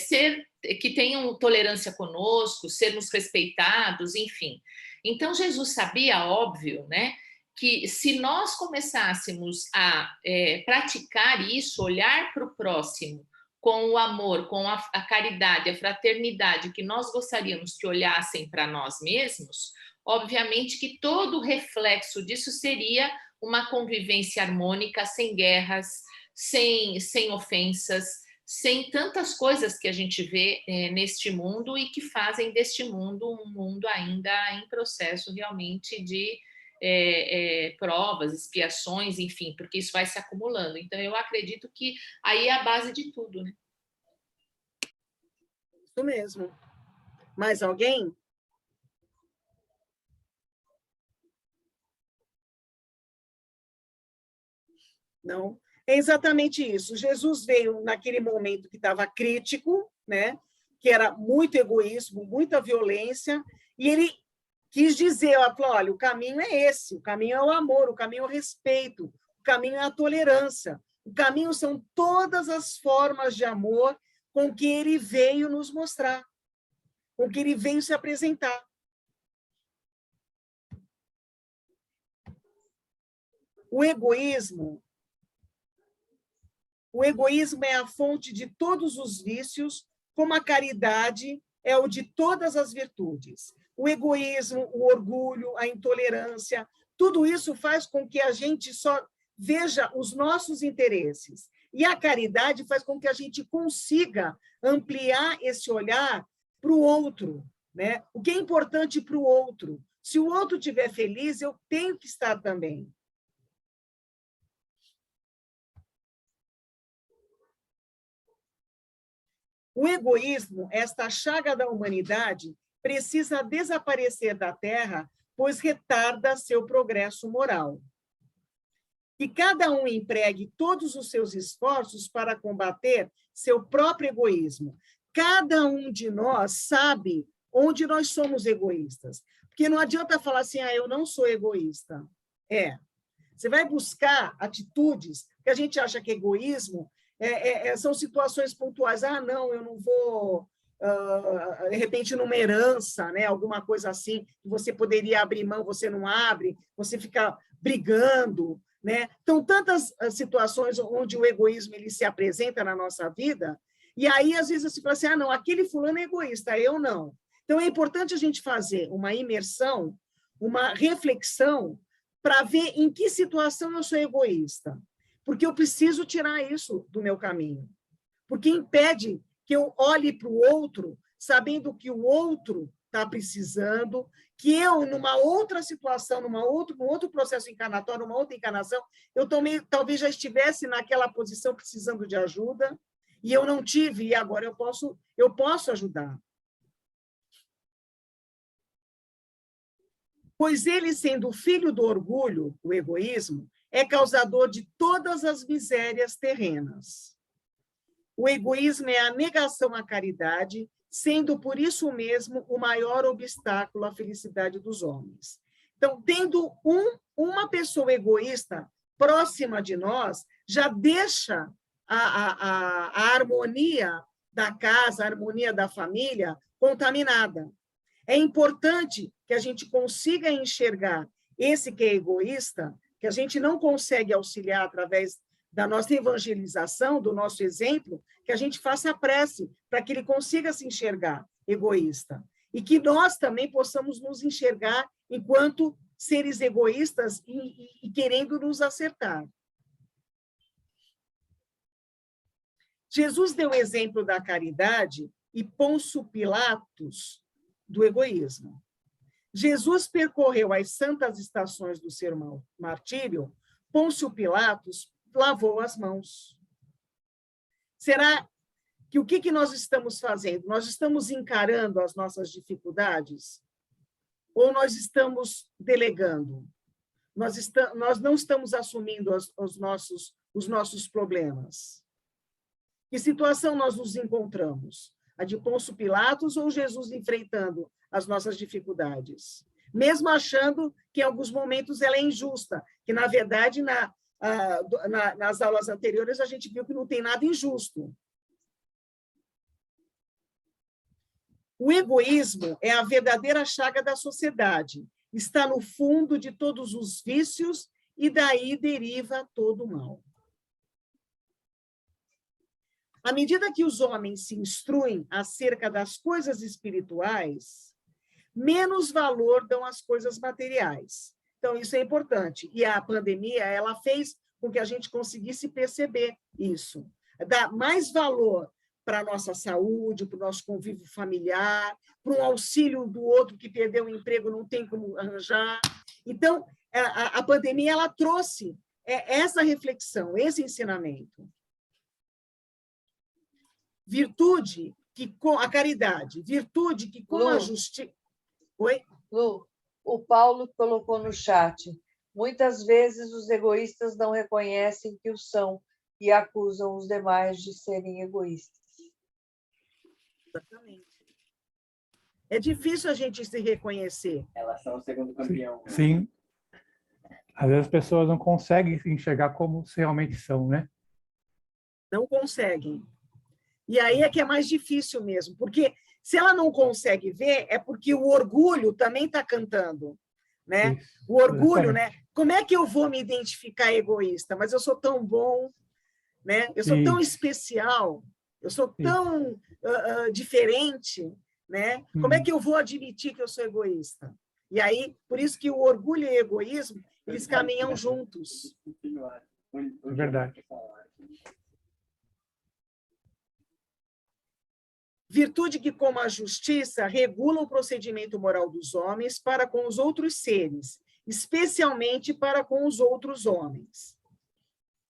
ser, que tenham tolerância conosco, sermos respeitados, enfim. Então, Jesus sabia, óbvio, né, que se nós começássemos a praticar isso, olhar para o próximo com o amor, com a caridade, a fraternidade que nós gostaríamos que olhassem para nós mesmos, obviamente que todo o reflexo disso seria uma convivência harmônica, sem guerras, sem ofensas, sem tantas coisas que a gente vê neste mundo e que fazem deste mundo um mundo ainda em processo realmente de provas, expiações, enfim, porque isso vai se acumulando. Então, eu acredito que aí é a base de tudo, né? Isso mesmo. Mais alguém? Não? É exatamente isso. Jesus veio naquele momento que estava crítico, né? Que era muito egoísmo, muita violência, e ele quis dizer, olha, o caminho é esse, o caminho é o amor, o caminho é o respeito, o caminho é a tolerância, o caminho são todas as formas de amor com que ele veio nos mostrar, com que ele veio se apresentar. O egoísmo é a fonte de todos os vícios, como a caridade é o de todas as virtudes. O egoísmo, o orgulho, a intolerância, tudo isso faz com que a gente só veja os nossos interesses. E a caridade faz com que a gente consiga ampliar esse olhar para o outro, né? O que é importante para o outro. Se o outro estiver feliz, eu tenho que estar também. O egoísmo, esta chaga da humanidade, precisa desaparecer da Terra, pois retarda seu progresso moral. Que cada um empregue todos os seus esforços para combater seu próprio egoísmo. Cada um de nós sabe onde nós somos egoístas. Porque não adianta falar assim, eu não sou egoísta. Você vai buscar atitudes que a gente acha que egoísmo são situações pontuais. Não, eu não vou, de repente, numa herança, né? Alguma coisa assim, que você poderia abrir mão, você não abre, você fica brigando, né? Então, tantas situações onde o egoísmo ele se apresenta na nossa vida, e aí, às vezes, você fala assim, não, aquele fulano é egoísta, eu não. Então, é importante a gente fazer uma imersão, uma reflexão, para ver em que situação eu sou egoísta. Porque eu preciso tirar isso do meu caminho. Porque impede que eu olhe para o outro, sabendo que o outro está precisando, que eu, numa outra situação, num outro processo encarnatório, numa outra encarnação, eu também, talvez já estivesse naquela posição precisando de ajuda, e eu não tive, e agora eu posso ajudar. Pois ele, sendo filho do orgulho, o egoísmo, é causador de todas as misérias terrenas. O egoísmo é a negação à caridade, sendo por isso mesmo o maior obstáculo à felicidade dos homens. Então, tendo uma pessoa egoísta próxima de nós, já deixa a harmonia da casa, a harmonia da família contaminada. É importante que a gente consiga enxergar esse que é egoísta, que a gente não consegue auxiliar através da nossa evangelização, do nosso exemplo, que a gente faça a prece para que ele consiga se enxergar egoísta. E que nós também possamos nos enxergar enquanto seres egoístas e querendo nos acertar. Jesus deu o exemplo da caridade e Pôncio Pilatos do egoísmo. Jesus percorreu as santas estações do seu martírio, Pôncio Pilatos lavou as mãos. Será que o que nós estamos fazendo? Nós estamos encarando as nossas dificuldades? Ou nós estamos delegando? Nós não estamos assumindo os nossos problemas? Que situação nós nos encontramos? A de Pôncio Pilatos ou Jesus enfrentando as nossas dificuldades? Mesmo achando que, em alguns momentos, ela é injusta, que, na verdade, nas aulas anteriores, a gente viu que não tem nada injusto. O egoísmo é a verdadeira chaga da sociedade, está no fundo de todos os vícios e daí deriva todo o mal. À medida que os homens se instruem acerca das coisas espirituais, menos valor dão às coisas materiais. Então, isso é importante. E a pandemia, ela fez com que a gente conseguisse perceber isso. Dar mais valor para a nossa saúde, para o nosso convívio familiar, para um auxílio do outro que perdeu o emprego, não tem como arranjar. Então, a pandemia, ela trouxe essa reflexão, esse ensinamento. Virtude que com a caridade, virtude que com a justiça... Oi? Lu, o Paulo colocou no chat, muitas vezes os egoístas não reconhecem que o são e acusam os demais de serem egoístas. Exatamente. É difícil a gente se reconhecer. Elas são o segundo campeão. Sim. Às vezes as pessoas não conseguem se enxergar como realmente são, né? Não conseguem. E aí é que é mais difícil mesmo, porque se ela não consegue ver, é porque o orgulho também está cantando, né? Isso, o orgulho, exatamente. né? Como é que eu vou me identificar egoísta? Mas eu sou tão bom, né? Eu sou tão especial, eu sou tão diferente, né? Como é que eu vou admitir que eu sou egoísta? E aí, por isso que o orgulho e o egoísmo, eles caminham juntos. É verdade. Virtude que, como a justiça, regula o procedimento moral dos homens para com os outros seres, especialmente para com os outros homens.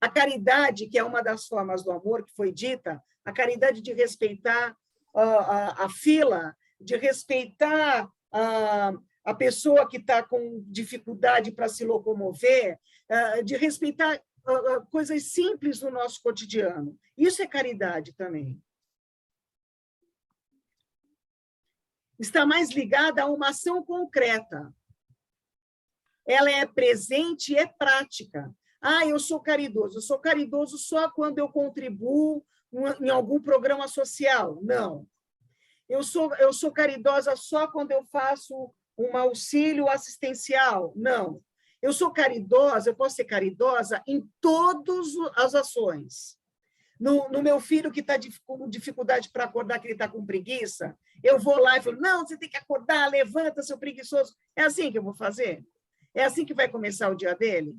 A caridade, que é uma das formas do amor que foi dita, a caridade de respeitar a fila, de respeitar a pessoa que está com dificuldade para se locomover, de respeitar coisas simples do nosso cotidiano. Isso é caridade também. Está mais ligada a uma ação concreta. Ela é presente e é prática. Eu sou caridoso. Eu sou caridoso só quando eu contribuo em algum programa social. Não. Eu sou caridosa só quando eu faço um auxílio assistencial. Não. Eu sou caridosa, eu posso ser caridosa em todas as ações. No meu filho que está com dificuldade para acordar, que ele está com preguiça, eu vou lá e falo, não, você tem que acordar, levanta, seu preguiçoso. É assim que eu vou fazer? É assim que vai começar o dia dele?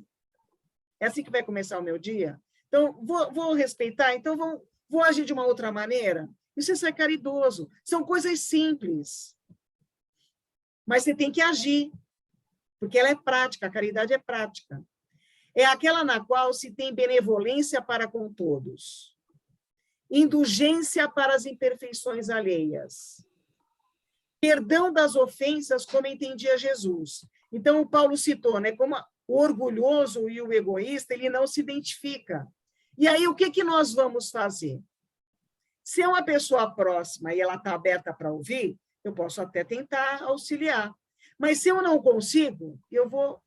É assim que vai começar o meu dia? Então, vou respeitar, então vou agir de uma outra maneira? Isso é ser caridoso. São coisas simples. Mas você tem que agir, porque ela é prática, a caridade é prática. É aquela na qual se tem benevolência para com todos, indulgência para as imperfeições alheias, perdão das ofensas, como entendia Jesus. Então, o Paulo citou, né, como o orgulhoso e o egoísta, ele não se identifica. E aí, o que nós vamos fazer? Se é uma pessoa próxima e ela está aberta para ouvir, eu posso até tentar auxiliar. Mas se eu não consigo, eu vou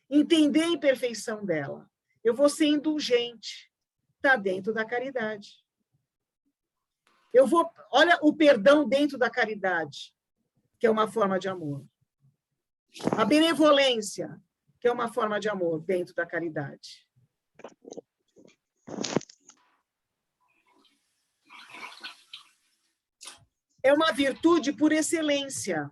entender a imperfeição dela. Eu vou ser indulgente. Está dentro da caridade. Olha o perdão dentro da caridade, que é uma forma de amor. A benevolência, que é uma forma de amor dentro da caridade. É uma virtude por excelência,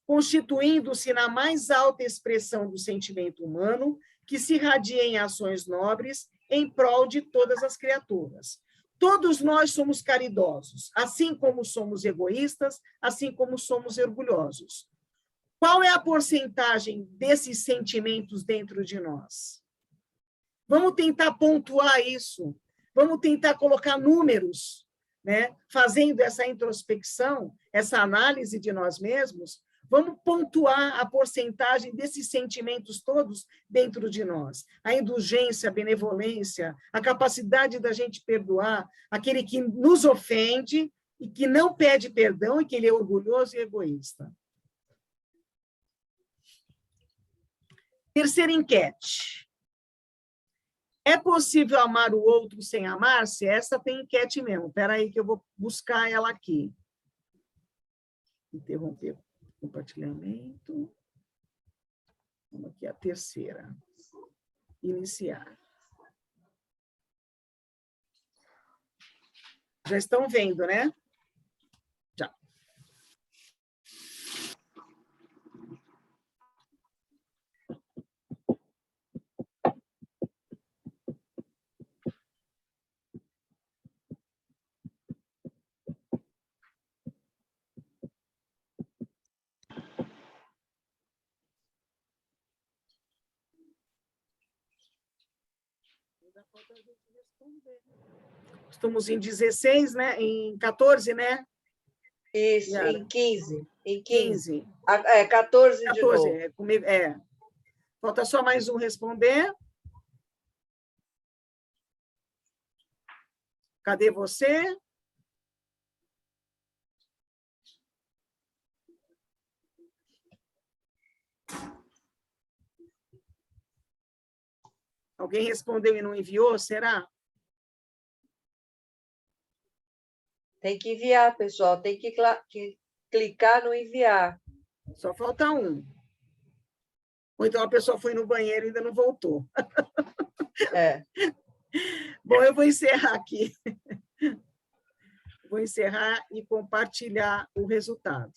constituindo-se na mais alta expressão do sentimento humano, que se irradia em ações nobres em prol de todas as criaturas. Todos nós somos caridosos, assim como somos egoístas, assim como somos orgulhosos. Qual é a porcentagem desses sentimentos dentro de nós? Vamos tentar pontuar isso, vamos tentar colocar números, né? Fazendo essa introspecção, essa análise de nós mesmos, vamos pontuar a porcentagem desses sentimentos todos dentro de nós. A indulgência, a benevolência, a capacidade da gente perdoar aquele que nos ofende e que não pede perdão e que ele é orgulhoso e egoísta. Terceira enquete. É possível amar o outro sem amar-se? Essa tem enquete mesmo. Espera aí que eu vou buscar ela aqui. Interromper o compartilhamento. Vamos aqui, a terceira. Iniciar. Já estão vendo, né? Já. Estamos em 16, né? Em 14, né? Isso, Yara? em 15. Em 15. 14 de 14, novo. Falta só mais um responder. Cadê você? Alguém respondeu e não enviou, será? Tem que enviar, pessoal. Tem que clicar no enviar. Só falta um. Ou então a pessoa foi no banheiro e ainda não voltou. É. Bom, eu vou encerrar aqui. Vou encerrar e compartilhar o resultado.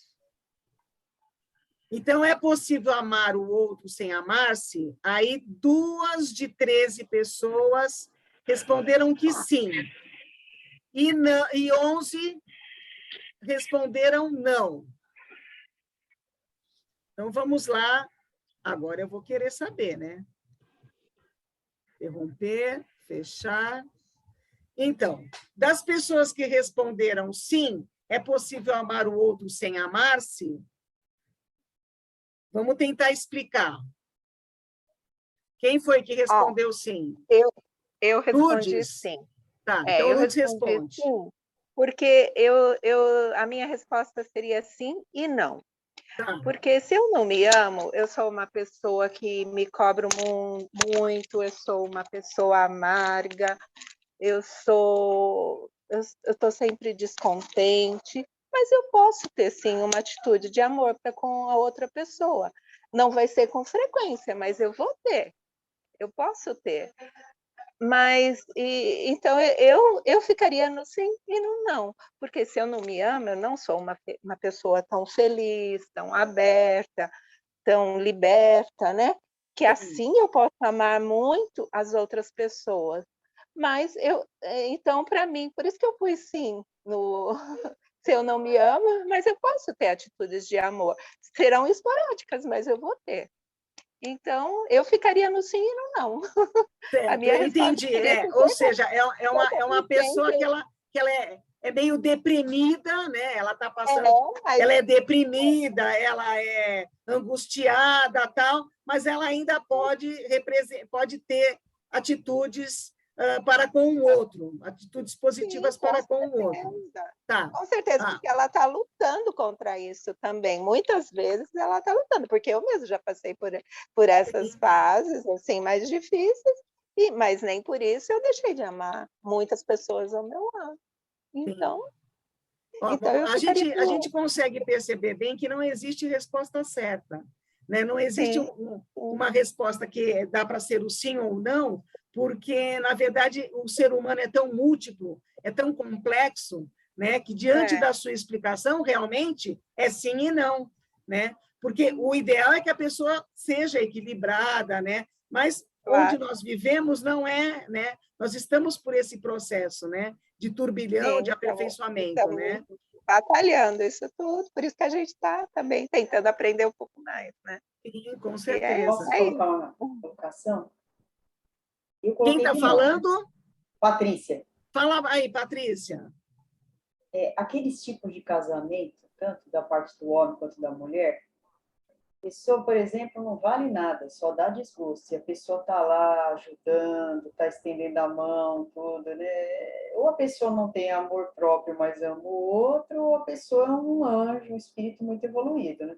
Então, é possível amar o outro sem amar-se? Aí, 2 de 13 pessoas responderam que sim. E 11 responderam não. Então, vamos lá. Agora eu vou querer saber, né? Interromper, fechar. Então, das pessoas que responderam sim, é possível amar o outro sem amar-se? Vamos tentar explicar. Quem foi que respondeu sim? Eu respondi Lourdes? sim. Tá, então eu Lourdes respondi responde. sim, porque a minha resposta seria sim e não. Tá. Porque se eu não me amo, eu sou uma pessoa que me cobro muito, eu sou uma pessoa amarga, eu estou sempre descontente, mas eu posso ter sim uma atitude de amor para com a outra pessoa. Não vai ser com frequência, mas eu vou ter. Eu posso ter. Mas, então, eu ficaria no sim e no não, porque se eu não me amo, eu não sou uma pessoa tão feliz, tão aberta, tão liberta, né? Que assim eu posso amar muito as outras pessoas. Mas então, para mim, por isso que eu pus sim no se eu não me amo, mas eu posso ter atitudes de amor. Serão esporádicas, mas eu vou ter. Então, eu ficaria no sim e no não. A minha Eu entendi. Ou seja, é uma pessoa que ela é meio deprimida, né? Ela está passando. Ela é deprimida, ela é angustiada, tal, mas ela ainda pode ter atitudes para com o outro, atitudes positivas para com o outro. Tá. Com certeza, porque ela está lutando contra isso também. Muitas vezes ela está lutando, porque eu mesmo já passei por essas fases assim, mais difíceis, mas nem por isso eu deixei de amar muitas pessoas ao meu lado. Então, a gente consegue perceber bem que não existe resposta certa, né? Não existe uma resposta que dá para ser o sim ou não, porque, na verdade, o ser humano é tão múltiplo, é tão complexo, né, que, diante da sua explicação, realmente é sim e não, né? Porque o ideal é que a pessoa seja equilibrada, né? Mas onde nós vivemos não é, né? Nós estamos por esse processo, né? De turbilhão, de aperfeiçoamento, né? Batalhando isso tudo, por isso que a gente está também tentando aprender um pouco mais, né? Sim, com certeza. Posso colocar uma colocação? Quem está falando? Patrícia. Fala aí, Patrícia. Aqueles tipos de casamento, tanto da parte do homem quanto da mulher, a pessoa, por exemplo, não vale nada, só dá desgosto. Se a pessoa está lá ajudando, está estendendo a mão, tudo, né? Ou a pessoa não tem amor próprio, mas ama o outro, ou a pessoa é um anjo, um espírito muito evoluído, né?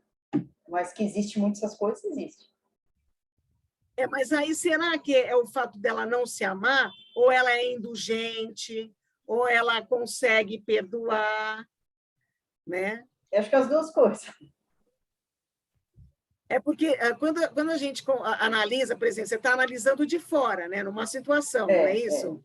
Mas que existe muitas essas coisas, existe. Mas aí será que é o fato dela não se amar, ou ela é indulgente, ou ela consegue perdoar, né? Eu acho que as duas coisas. É porque quando a gente analisa, por exemplo, você está analisando de fora, né? Numa situação, não é isso?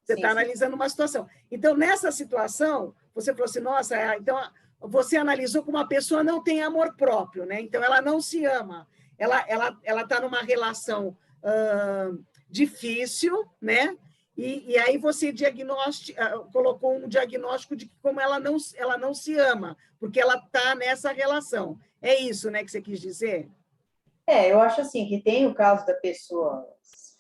Você está analisando uma situação. Então, nessa situação, você falou assim, nossa, então você analisou como uma pessoa não tem amor próprio, né? Então, ela não se ama. Ela está numa relação difícil, né? E aí você colocou um diagnóstico de que como ela não se ama, porque ela está nessa relação. É isso, né, que você quis dizer? Eu acho assim, que tem o caso da pessoa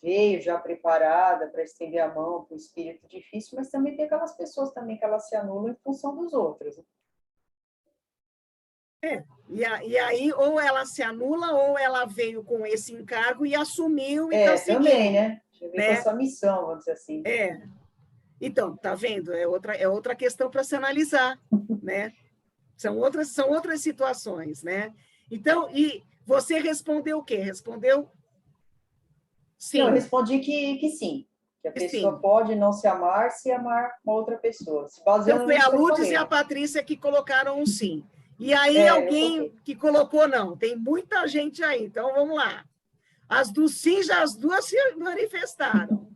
veio já preparada para estender a mão para o espírito difícil, mas também tem aquelas pessoas também que elas se anulam em função dos outros. E aí, ou ela se anula, ou ela veio com esse encargo e assumiu e está seguindo. Também, né? Veio com essa missão, vamos dizer assim. Então, tá vendo? É outra questão para se analisar, né? São outras situações, né? Então, e você respondeu o quê? Respondeu sim. Não, eu respondi que sim. Que a pessoa pode não se amar se amar uma outra pessoa. Se então, foi a Lourdes e a Patrícia que colocaram um sim. E aí, alguém que colocou não. Tem muita gente aí. Então, vamos lá. As do sim, as duas se manifestaram.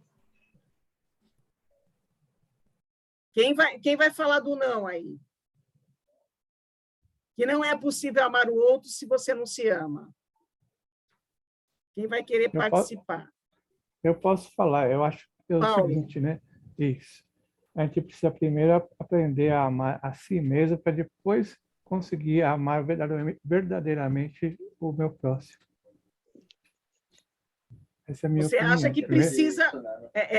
Quem vai falar do não aí? Que não é possível amar o outro se você não se ama. Quem vai querer participar? Eu posso falar. Eu acho que é o seguinte, né? Isso. A gente precisa primeiro aprender a amar a si mesmo para depois conseguir amar verdadeiramente o meu próximo. Essa é a minha opinião. Você acha que precisa...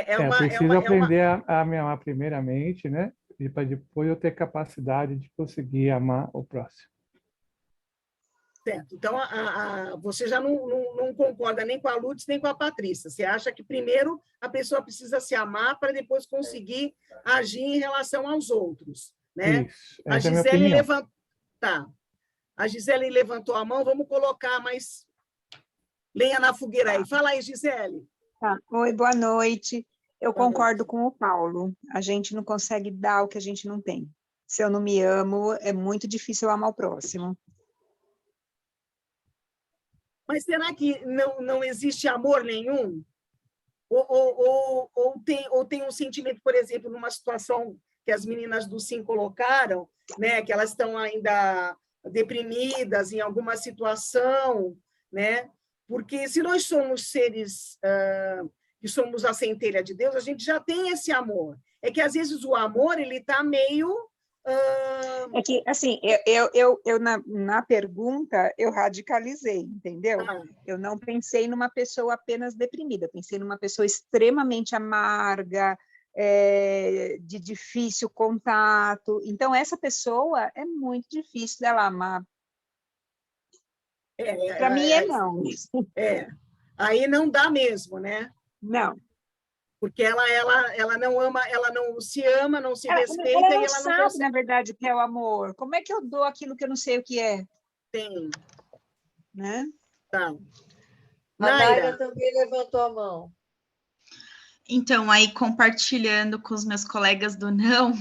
Eu preciso aprender a me amar primeiramente, né? e para depois eu ter capacidade de conseguir amar o próximo. Certo. Então, você já não concorda nem com a Lourdes, nem com a Patrícia. Você acha que primeiro a pessoa precisa se amar para depois conseguir agir em relação aos outros, né? Isso, essa é a minha opinião. Tá. A Gisele levantou a mão, vamos colocar mais lenha na fogueira aí. Fala aí, Gisele. Tá. Oi, boa noite. Eu concordo com o Paulo. A gente não consegue dar o que a gente não tem. Se eu não me amo, é muito difícil eu amar o próximo. Mas será que não existe amor nenhum? Ou tem um sentimento, por exemplo, numa situação que as meninas do Sim colocaram, né, que elas estão ainda deprimidas em alguma situação, né? Porque se nós somos seres que somos a centelha de Deus, a gente já tem esse amor. É que, às vezes, o amor ele está meio... É que, assim, eu na pergunta, eu radicalizei, entendeu? Eu não pensei numa pessoa apenas deprimida, pensei numa pessoa extremamente amarga, de difícil contato. Então, essa pessoa é muito difícil dela amar. Para mim, não. Aí não dá mesmo, né? Não. Porque ela não ama, ela não se ama, não se respeita ela e ela não sabe, consegue... na verdade, o que é o amor. Como é que eu dou aquilo que eu não sei o que é? Tem. Né? Tá. A Naira também levantou a mão. Então, aí, compartilhando com os meus colegas do não,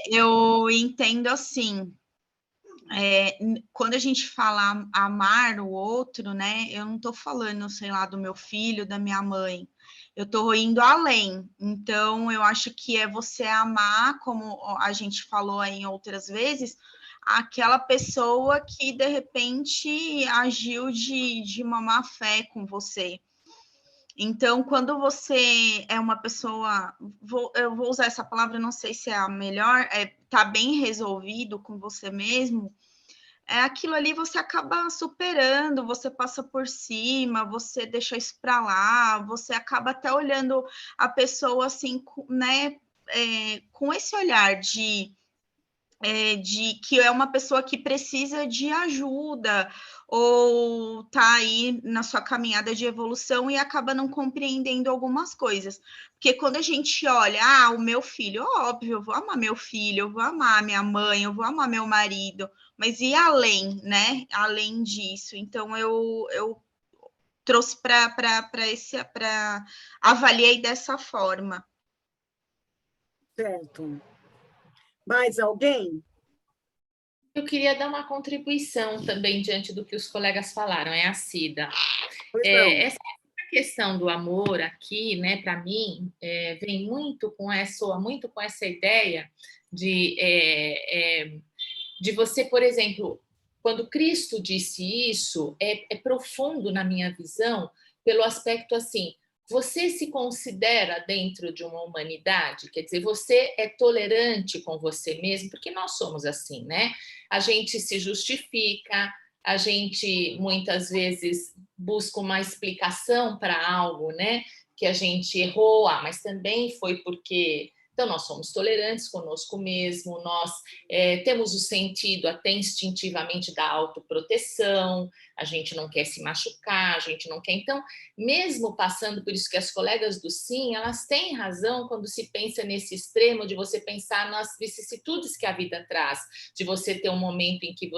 eu entendo assim, quando a gente fala amar o outro, né, eu não estou falando, sei lá, do meu filho, da minha mãe, eu estou indo além. Então, eu acho que é você amar, como a gente falou aí em outras vezes, aquela pessoa que, de repente, agiu de uma má fé com você. Então, quando você é uma pessoa, eu vou usar essa palavra, não sei se é a melhor, tá bem resolvido com você mesmo, aquilo ali você acaba superando, você passa por cima, você deixa isso para lá, você acaba até olhando a pessoa assim, né, com esse olhar de que é uma pessoa que precisa de ajuda ou tá aí na sua caminhada de evolução e acaba não compreendendo algumas coisas. Porque quando a gente olha, o meu filho, óbvio, eu vou amar meu filho, eu vou amar minha mãe, eu vou amar meu marido, mas e além, né? Além disso. Então, eu trouxe para avaliei dessa forma. Certo. Mais alguém? Eu queria dar uma contribuição também diante do que os colegas falaram, é a Cida. Essa questão do amor aqui, né, para mim, vem soa muito com essa ideia de você, por exemplo, quando Cristo disse isso, é profundo na minha visão, pelo aspecto assim, você se considera dentro de uma humanidade? Quer dizer, você é tolerante com você mesmo? Porque nós somos assim, né? A gente se justifica, a gente muitas vezes busca uma explicação para algo, né? Que a gente errou, mas também foi porque... Então, nós somos tolerantes conosco mesmo, nós temos o sentido até instintivamente da autoproteção, a gente não quer se machucar, a gente não quer... Então, mesmo passando por isso que as colegas do Sim, elas têm razão quando se pensa nesse extremo de você pensar nas vicissitudes que a vida traz, de você ter um momento em que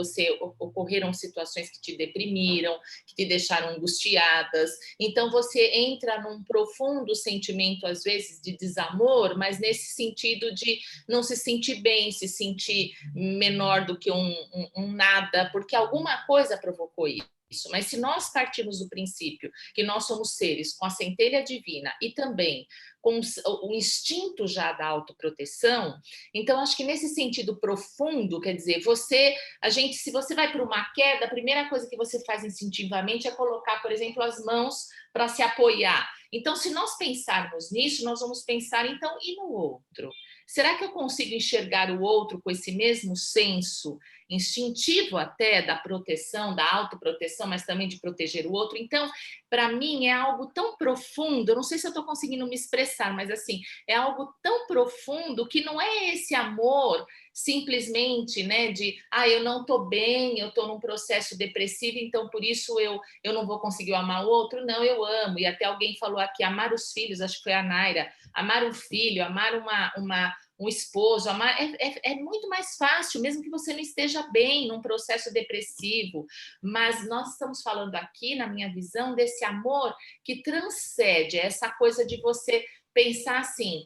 ocorreram situações que te deprimiram, que te deixaram angustiadas. Então, você entra num profundo sentimento, às vezes, de desamor, mas nesse sentido de não se sentir bem, se sentir menor do que um nada, porque alguma coisa provocou isso. Mas se nós partirmos do princípio que nós somos seres com a centelha divina e também com o instinto já da autoproteção, então acho que nesse sentido profundo, quer dizer, se você vai para uma queda, a primeira coisa que você faz instintivamente é colocar, por exemplo, as mãos para se apoiar. Então, se nós pensarmos nisso, nós vamos pensar, então, e no outro? Será que eu consigo enxergar o outro com esse mesmo senso instintivo até da proteção, da autoproteção, mas também de proteger o outro. Então, para mim, é algo tão profundo, eu não sei se eu estou conseguindo me expressar, mas assim, é algo tão profundo que não é esse amor simplesmente, né, de, eu não estou bem, eu estou num processo depressivo, então por isso eu não vou conseguir amar o outro. Não, eu amo. E até alguém falou aqui, amar os filhos, acho que foi a Naira, amar um filho, amar um esposo, amar, é muito mais fácil, mesmo que você não esteja bem num processo depressivo. Mas nós estamos falando aqui, na minha visão, desse amor que transcende essa coisa de você pensar assim,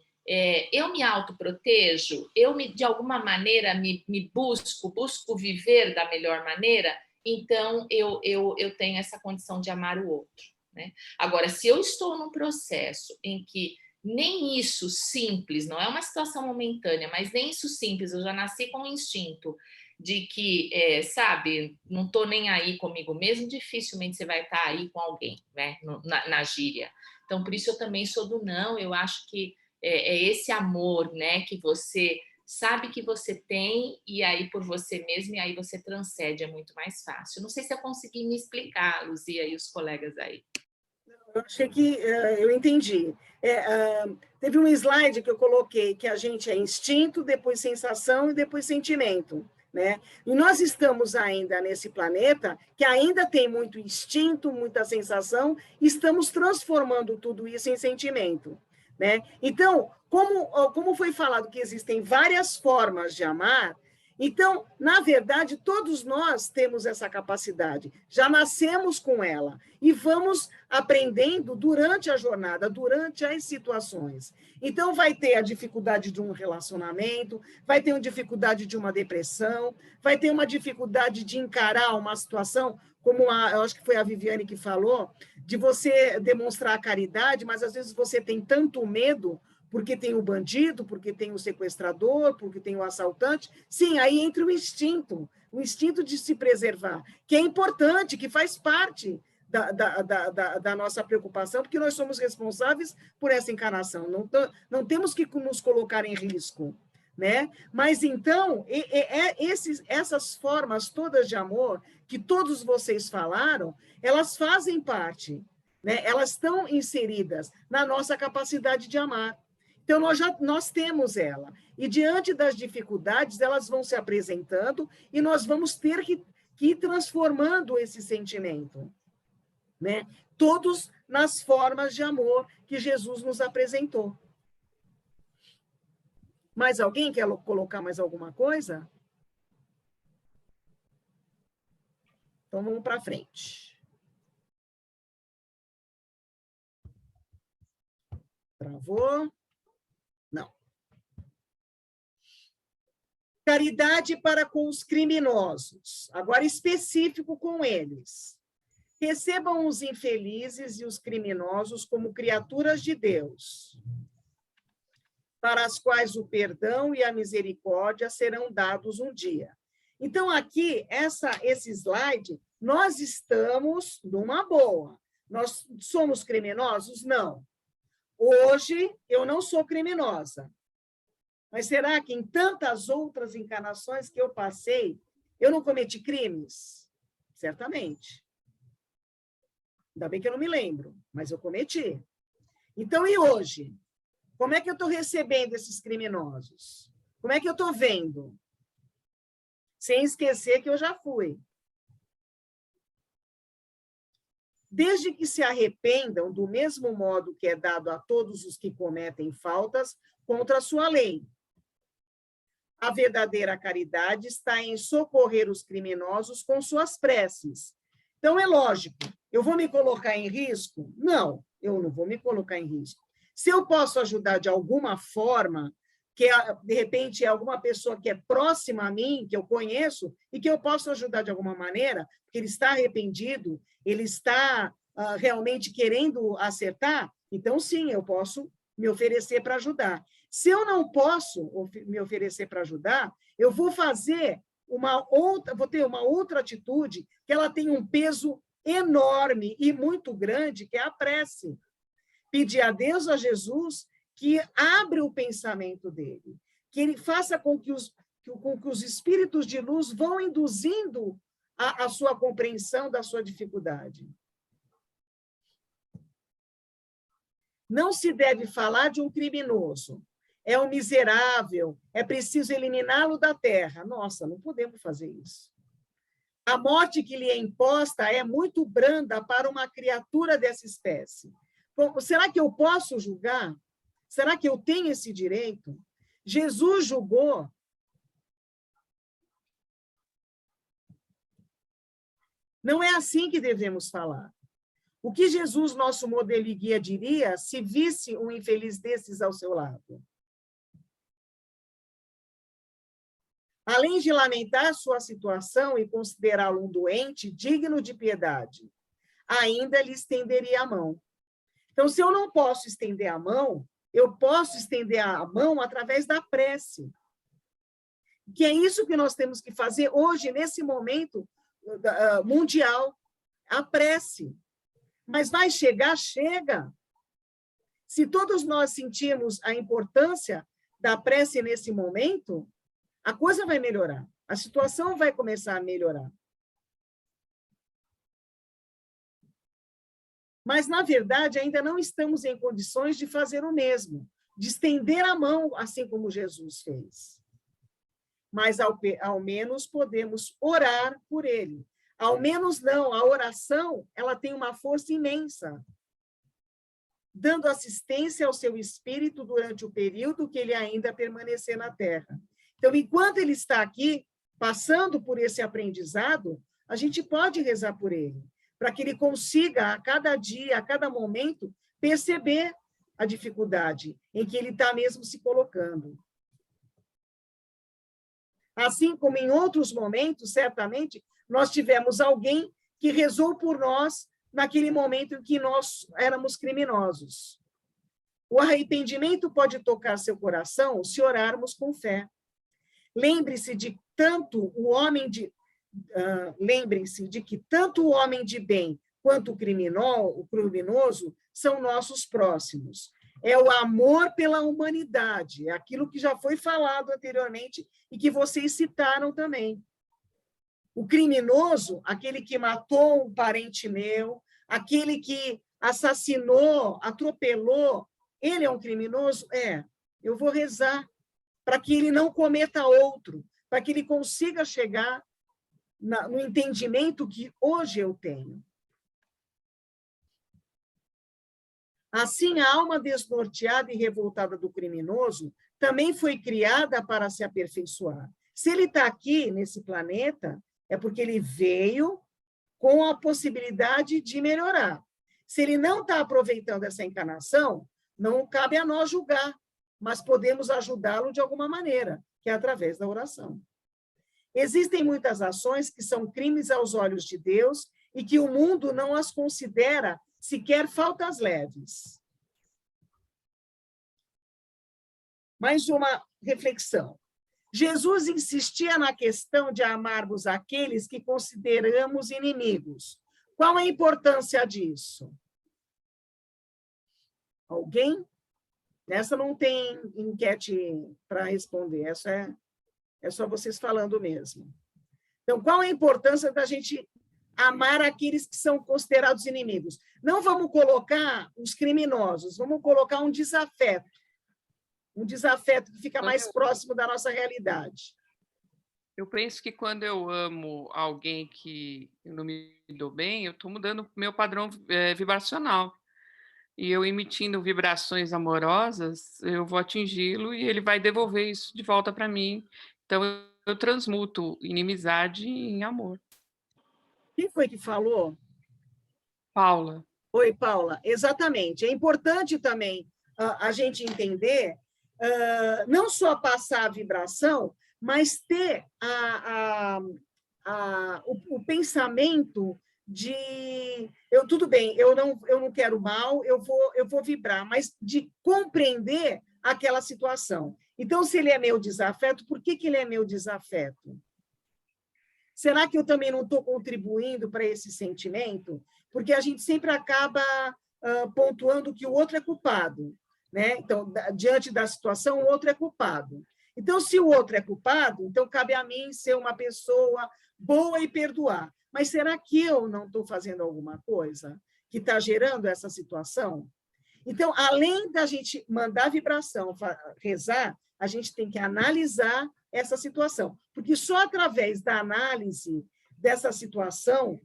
eu me autoprotejo, de alguma maneira me busco viver da melhor maneira, então eu tenho essa condição de amar o outro, né? Agora, se eu estou num processo em que nem isso simples, não é uma situação momentânea, mas nem isso simples, eu já nasci com o instinto de que, sabe, não estou nem aí comigo mesmo, dificilmente você vai estar aí com alguém, né, na gíria. Então, por isso eu também sou do não, eu acho que é esse amor, né, que você sabe que você tem, e aí por você mesmo, e aí você transcende, é muito mais fácil. Não sei se eu consegui me explicar, Luzia e os colegas aí. Eu achei que eu entendi. Teve um slide que eu coloquei, que a gente é instinto, depois sensação e depois sentimento, né? E nós estamos ainda nesse planeta que ainda tem muito instinto, muita sensação, e estamos transformando tudo isso em sentimento, né? Então, como foi falado que existem várias formas de amar, então, na verdade, todos nós temos essa capacidade, já nascemos com ela, e vamos aprendendo durante a jornada, durante as situações. Então, vai ter a dificuldade de um relacionamento, vai ter uma dificuldade de uma depressão, vai ter uma dificuldade de encarar uma situação, como eu acho que foi a Viviane que falou, de você demonstrar a caridade, mas às vezes você tem tanto medo, porque tem o bandido, porque tem o sequestrador, porque tem o assaltante. Sim, aí entra o instinto de se preservar, que é importante, que faz parte da nossa preocupação, porque nós somos responsáveis por essa encarnação, não temos que nos colocar em risco, né? Mas, então, essas formas todas de amor, que todos vocês falaram, elas fazem parte, né? Elas estão inseridas na nossa capacidade de amar. Então, nós temos ela. E, diante das dificuldades, elas vão se apresentando e nós vamos ter que ir transformando esse sentimento, né? Todos nas formas de amor que Jesus nos apresentou. Mais alguém quer colocar mais alguma coisa? Então, vamos para frente. Travou? Não. Caridade para com os criminosos, agora específico com eles. Recebam os infelizes e os criminosos como criaturas de Deus, para as quais o perdão e a misericórdia serão dados um dia. Então, aqui, esse slide, nós estamos numa boa. Nós somos criminosos? Não. Hoje, eu não sou criminosa. Mas será que em tantas outras encarnações que eu passei, eu não cometi crimes? Certamente. Ainda bem que eu não me lembro, mas eu cometi. Então, e hoje? Como é que eu estou recebendo esses criminosos? Como é que eu estou vendo? Sem esquecer que eu já fui. Desde que se arrependam do mesmo modo que é dado a todos os que cometem faltas contra a sua lei. A verdadeira caridade está em socorrer os criminosos com suas preces. Então, é lógico, eu vou me colocar em risco? Não, eu não vou me colocar em risco. Se eu posso ajudar de alguma forma, que de repente é alguma pessoa que é próxima a mim, que eu conheço, e que eu posso ajudar de alguma maneira, porque ele está arrependido, ele está realmente querendo acertar, então sim, eu posso me oferecer para ajudar. Se eu não posso me oferecer para ajudar, eu vou vou ter uma outra atitude que ela tem um peso enorme e muito grande, que é a prece. Pedir a Deus, a Jesus, que abra o pensamento dele, que ele faça com que com que os espíritos de luz vão induzindo a sua compreensão da sua dificuldade. Não se deve falar de um criminoso. É um miserável, é preciso eliminá-lo da terra. Nossa, não podemos fazer isso. A morte que lhe é imposta é muito branda para uma criatura dessa espécie. Bom, será que eu posso julgar? Será que eu tenho esse direito? Jesus julgou. Não é assim que devemos falar. O que Jesus, nosso modelo e guia, diria se visse um infeliz desses ao seu lado? Além de lamentar sua situação e considerá-lo um doente digno de piedade, ainda lhe estenderia a mão. Então, se eu não posso estender a mão, eu posso estender a mão através da prece. Que é isso que nós temos que fazer hoje, nesse momento mundial, a prece. Mas vai chegar, chega. Se todos nós sentirmos a importância da prece nesse momento, a coisa vai melhorar, a situação vai começar a melhorar. Mas, na verdade, ainda não estamos em condições de fazer o mesmo, de estender a mão, assim como Jesus fez. Mas, ao menos, podemos orar por ele. Ao menos não, a oração, ela tem uma força imensa, dando assistência ao seu espírito durante o período que ele ainda permanecer na Terra. Então, enquanto ele está aqui, passando por esse aprendizado, a gente pode rezar por ele, para que ele consiga, a cada dia, a cada momento, perceber a dificuldade em que ele está mesmo se colocando. Assim como em outros momentos, certamente, nós tivemos alguém que rezou por nós naquele momento em que nós éramos criminosos. O arrependimento pode tocar seu coração se orarmos com fé. Lembre-se de que tanto o homem de bem quanto o criminoso são nossos próximos. É o amor pela humanidade, é aquilo que já foi falado anteriormente e que vocês citaram também. O criminoso, aquele que matou um parente meu, aquele que assassinou, atropelou, ele é um criminoso? É. Eu vou rezar para que ele não cometa outro, para que ele consiga chegar no entendimento que hoje eu tenho. Assim, a alma desnorteada e revoltada do criminoso também foi criada para se aperfeiçoar. Se ele está aqui, nesse planeta, é porque ele veio com a possibilidade de melhorar. Se ele não está aproveitando essa encarnação, não cabe a nós julgar, mas podemos ajudá-lo de alguma maneira, que é através da oração. Existem muitas ações que são crimes aos olhos de Deus e que o mundo não as considera sequer faltas leves. Mais uma reflexão. Jesus insistia na questão de amarmos aqueles que consideramos inimigos. Qual a importância disso? Alguém? Essa não tem enquete para responder, essa é só vocês falando mesmo. Então, qual a importância da gente amar aqueles que são considerados inimigos? Não vamos colocar os criminosos, vamos colocar um desafeto que fica mais próximo da nossa realidade. Eu penso que quando eu amo alguém que eu não me dou bem, eu estou mudando meu padrão vibracional. E eu emitindo vibrações amorosas, eu vou atingi-lo e ele vai devolver isso de volta para mim. Então, eu transmuto inimizade em amor. Quem foi que falou? Paula. Oi, Paula. Exatamente. É importante também a gente entender, não só passar a vibração, mas ter o pensamento de... tudo bem, eu não quero mal, eu vou vibrar, mas de compreender aquela situação. Então, se ele é meu desafeto, por que ele é meu desafeto? Será que eu também não estou contribuindo para esse sentimento? Porque a gente sempre acaba pontuando que o outro é culpado, né? Então, diante da situação, o outro é culpado. Então, se o outro é culpado, então cabe a mim ser uma pessoa boa e perdoar. Mas será que eu não estou fazendo alguma coisa que está gerando essa situação? Então, além da gente mandar vibração, rezar, a gente tem que analisar essa situação. Porque só através da análise dessa situação,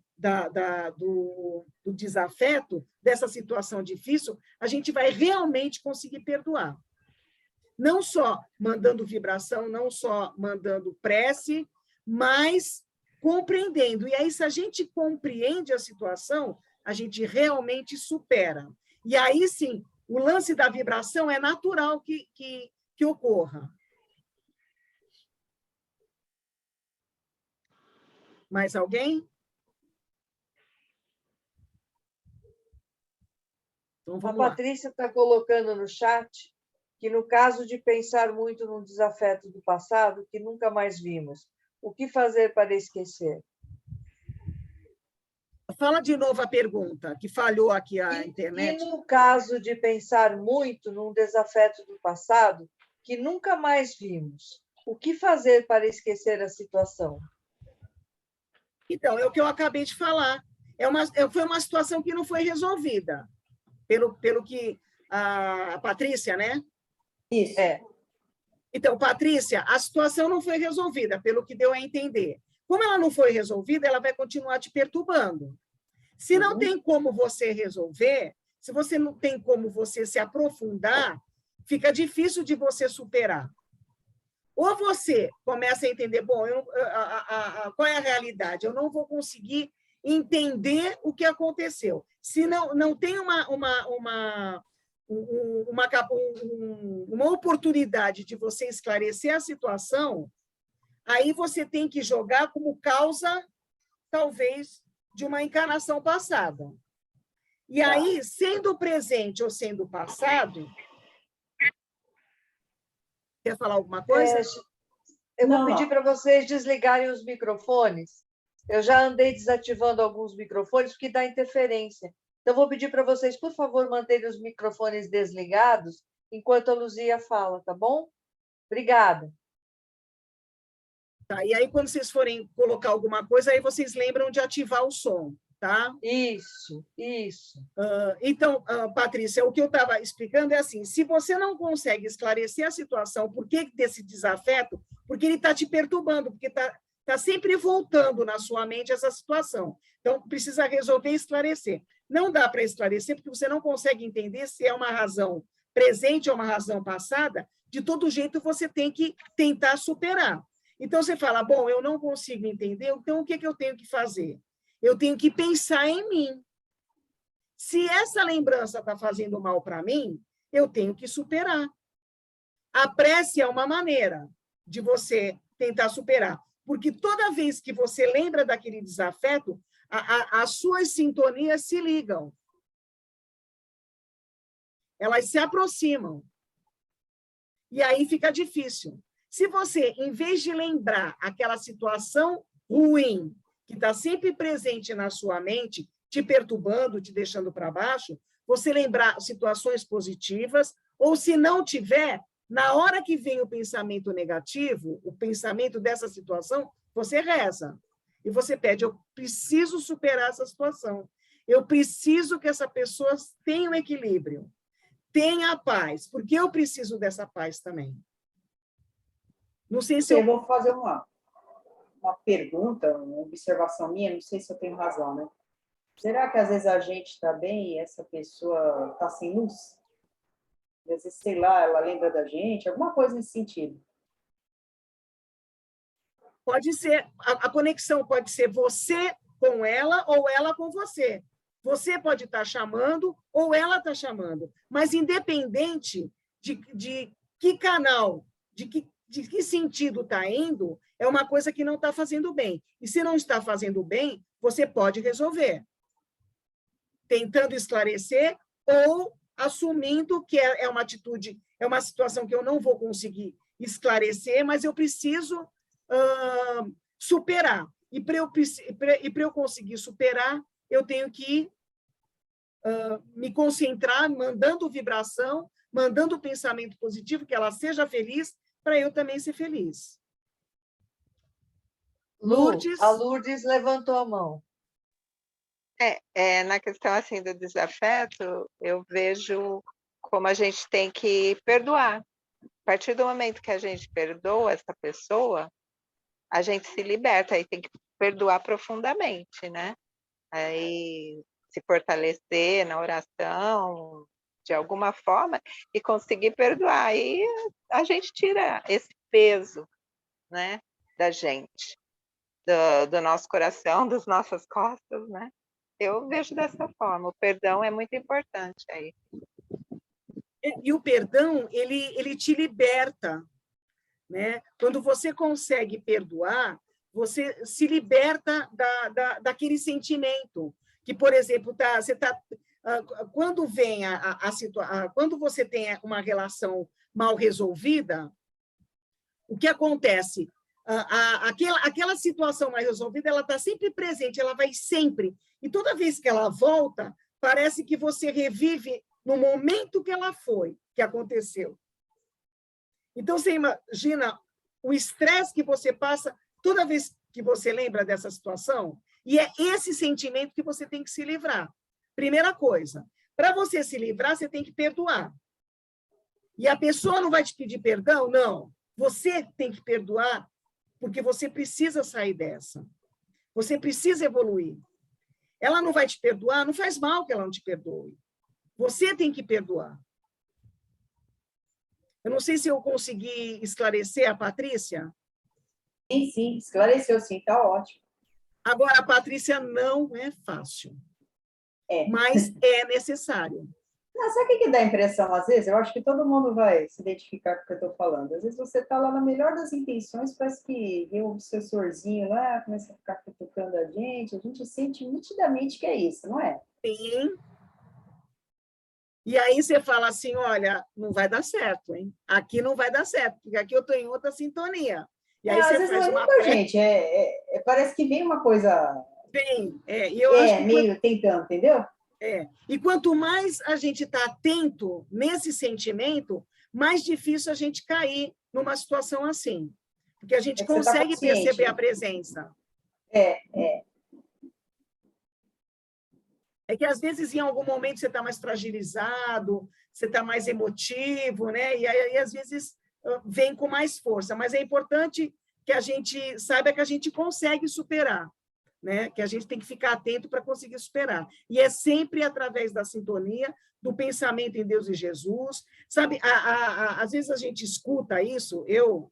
do desafeto, dessa situação difícil, a gente vai realmente conseguir perdoar. Não só mandando vibração, não só mandando prece, mas compreendendo. E aí, se a gente compreende a situação, a gente realmente supera. E aí, sim, o lance da vibração é natural que ocorra. Mais alguém? Então, a Patrícia está colocando no chat que, no caso de pensar muito num desafeto do passado, que nunca mais vimos, o que fazer para esquecer? Fala de novo a pergunta, que falhou aqui a internet. E no caso de pensar muito num desafeto do passado, que nunca mais vimos, o que fazer para esquecer a situação? Então, é o que eu acabei de falar. Foi uma situação que não foi resolvida, pelo que a Patrícia, né? Isso. Então, Patrícia, a situação não foi resolvida, pelo que deu a entender. Como ela não foi resolvida, ela vai continuar te perturbando. Se não tem como você resolver, se você não tem como você se aprofundar, fica difícil de você superar. Ou você começa a entender, bom, qual é a realidade? Eu não vou conseguir entender o que aconteceu. Se não tem uma oportunidade de você esclarecer a situação, aí você tem que jogar como causa, talvez, de uma encarnação passada. E aí, sendo presente ou sendo passado... Quer falar alguma coisa? Eu vou pedir para vocês desligarem os microfones. Eu já andei desativando alguns microfones, porque dá interferência. Então, vou pedir para vocês, por favor, manterem os microfones desligados enquanto a Luzia fala, tá bom? Obrigada. Tá, e aí, quando vocês forem colocar alguma coisa, aí vocês lembram de ativar o som, tá? Isso. Então, Patrícia, o que eu estava explicando é assim, se você não consegue esclarecer a situação, por que desse desafeto? Porque ele está te perturbando, porque está sempre voltando na sua mente essa situação. Então, precisa resolver e esclarecer. Não dá para esclarecer, porque você não consegue entender se é uma razão presente ou uma razão passada, de todo jeito você tem que tentar superar. Então, você fala, bom, eu não consigo entender, então o que eu tenho que fazer? Eu tenho que pensar em mim. Se essa lembrança está fazendo mal para mim, eu tenho que superar. A prece é uma maneira de você tentar superar, porque toda vez que você lembra daquele desafeto, as suas sintonias se ligam. Elas se aproximam. E aí fica difícil. Se você, em vez de lembrar aquela situação ruim, que está sempre presente na sua mente, te perturbando, te deixando para baixo, você lembrar situações positivas, ou se não tiver, na hora que vem o pensamento negativo, o pensamento dessa situação, você reza. E você pede, eu preciso superar essa situação. Eu preciso que essa pessoa tenha um equilíbrio, tenha a paz, porque eu preciso dessa paz também. Não sei se eu vou fazer uma pergunta, uma observação minha, não sei se eu tenho razão, né? Será que às vezes a gente está bem e essa pessoa está sem luz? Às vezes, sei lá, ela lembra da gente, alguma coisa nesse sentido. Pode ser, a conexão pode ser você com ela ou ela com você. Você pode estar chamando ou ela está chamando, mas independente de que canal, de que sentido está indo, é uma coisa que não está fazendo bem. E se não está fazendo bem, você pode resolver, tentando esclarecer ou assumindo que é uma atitude, é uma situação que eu não vou conseguir esclarecer, mas eu preciso superar. E para eu conseguir superar, eu tenho que me concentrar, mandando vibração, mandando pensamento positivo, que ela seja feliz, para eu também ser feliz. Lourdes? A Lourdes levantou a mão. Na questão assim do desafeto, eu vejo como a gente tem que perdoar. A partir do momento que a gente perdoa essa pessoa, a gente se liberta, aí tem que perdoar profundamente, né? Aí se fortalecer na oração, de alguma forma, e conseguir perdoar. Aí a gente tira esse peso, né, da gente, do nosso coração, das nossas costas, né? Eu vejo dessa forma, o perdão é muito importante aí. E o perdão, ele te liberta, né? Quando você consegue perdoar, você se liberta daquele sentimento que, por exemplo, quando vem quando você tem uma relação mal resolvida, o que acontece? Aquela situação mal resolvida, ela está sempre presente, ela vai sempre. E toda vez que ela volta, parece que você revive no momento que ela foi, que aconteceu. Então, você imagina o estresse que você passa toda vez que você lembra dessa situação, e é esse sentimento que você tem que se livrar. Primeira coisa, para você se livrar, você tem que perdoar. E a pessoa não vai te pedir perdão? Não. Você tem que perdoar, porque você precisa sair dessa. Você precisa evoluir. Ela não vai te perdoar, não faz mal que ela não te perdoe. Você tem que perdoar. Eu não sei se eu consegui esclarecer a Patrícia. Sim, esclareceu sim, está ótimo. Agora, a Patrícia, não é fácil, mas é necessário. Não, sabe o que dá a impressão, às vezes? Eu acho que todo mundo vai se identificar com o que eu estou falando. Às vezes você está lá na melhor das intenções, parece que vem um obsessorzinho lá, começa a ficar cutucando a gente sente nitidamente que é isso, não é? Sim. E aí você fala assim, olha, não vai dar certo, hein? Aqui não vai dar certo, porque aqui eu estou em outra sintonia. E aí às você vezes faz não é uma muita gente, parece que vem uma coisa... Vem, e eu acho que meio tentando, entendeu? E quanto mais a gente está atento nesse sentimento, mais difícil a gente cair numa situação assim. Porque a gente consegue perceber a presença. É que, às vezes, em algum momento, você está mais fragilizado, você está mais emotivo, né? E aí, às vezes, vem com mais força. Mas é importante que a gente saiba que a gente consegue superar, né? Que a gente tem que ficar atento para conseguir superar. E é sempre através da sintonia, do pensamento em Deus e Jesus. Sabe, às vezes a gente escuta isso, eu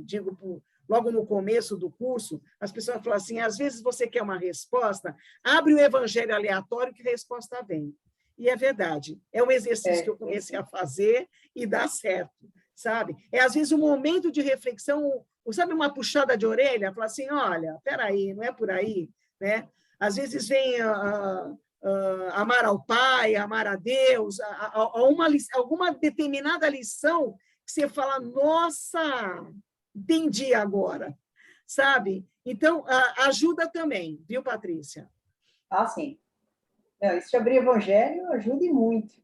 digo logo no começo do curso, as pessoas falam assim, às vezes você quer uma resposta, abre o evangelho aleatório que a resposta vem. E é verdade, é um exercício que eu comecei a fazer e dá certo, sabe? Às vezes, um momento de reflexão, sabe, uma puxada de orelha, falar assim, olha, peraí, não é por aí, né? Às vezes vem amar ao Pai, amar a Deus, alguma determinada lição que você fala, nossa, entendi agora, sabe? Então, ajuda também, viu, Patrícia? Ah, sim. Isso de abrir evangelho ajuda e muito.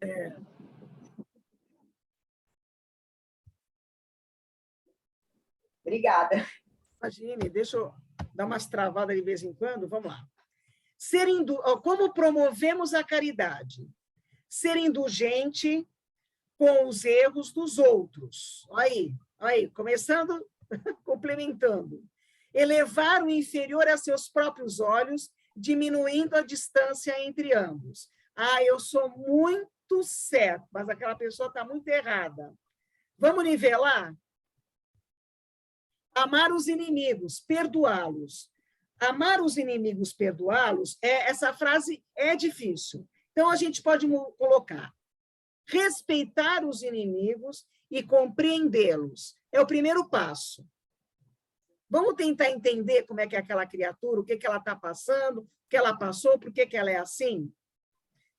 Obrigada. Imagine, deixa eu dar umas travadas de vez em quando, vamos lá. Como promovemos a caridade? Ser indulgente com os erros dos outros. Aí, começando, complementando. Elevar o inferior a seus próprios olhos, diminuindo a distância entre ambos. Eu sou muito certo, mas aquela pessoa está muito errada. Vamos nivelar? Amar os inimigos, perdoá-los. Amar os inimigos, perdoá-los, essa frase é difícil. Então, a gente pode colocar respeitar os inimigos e compreendê-los. É o primeiro passo. Vamos tentar entender como é que é aquela criatura, o que ela está passando, o que ela passou, por que ela é assim?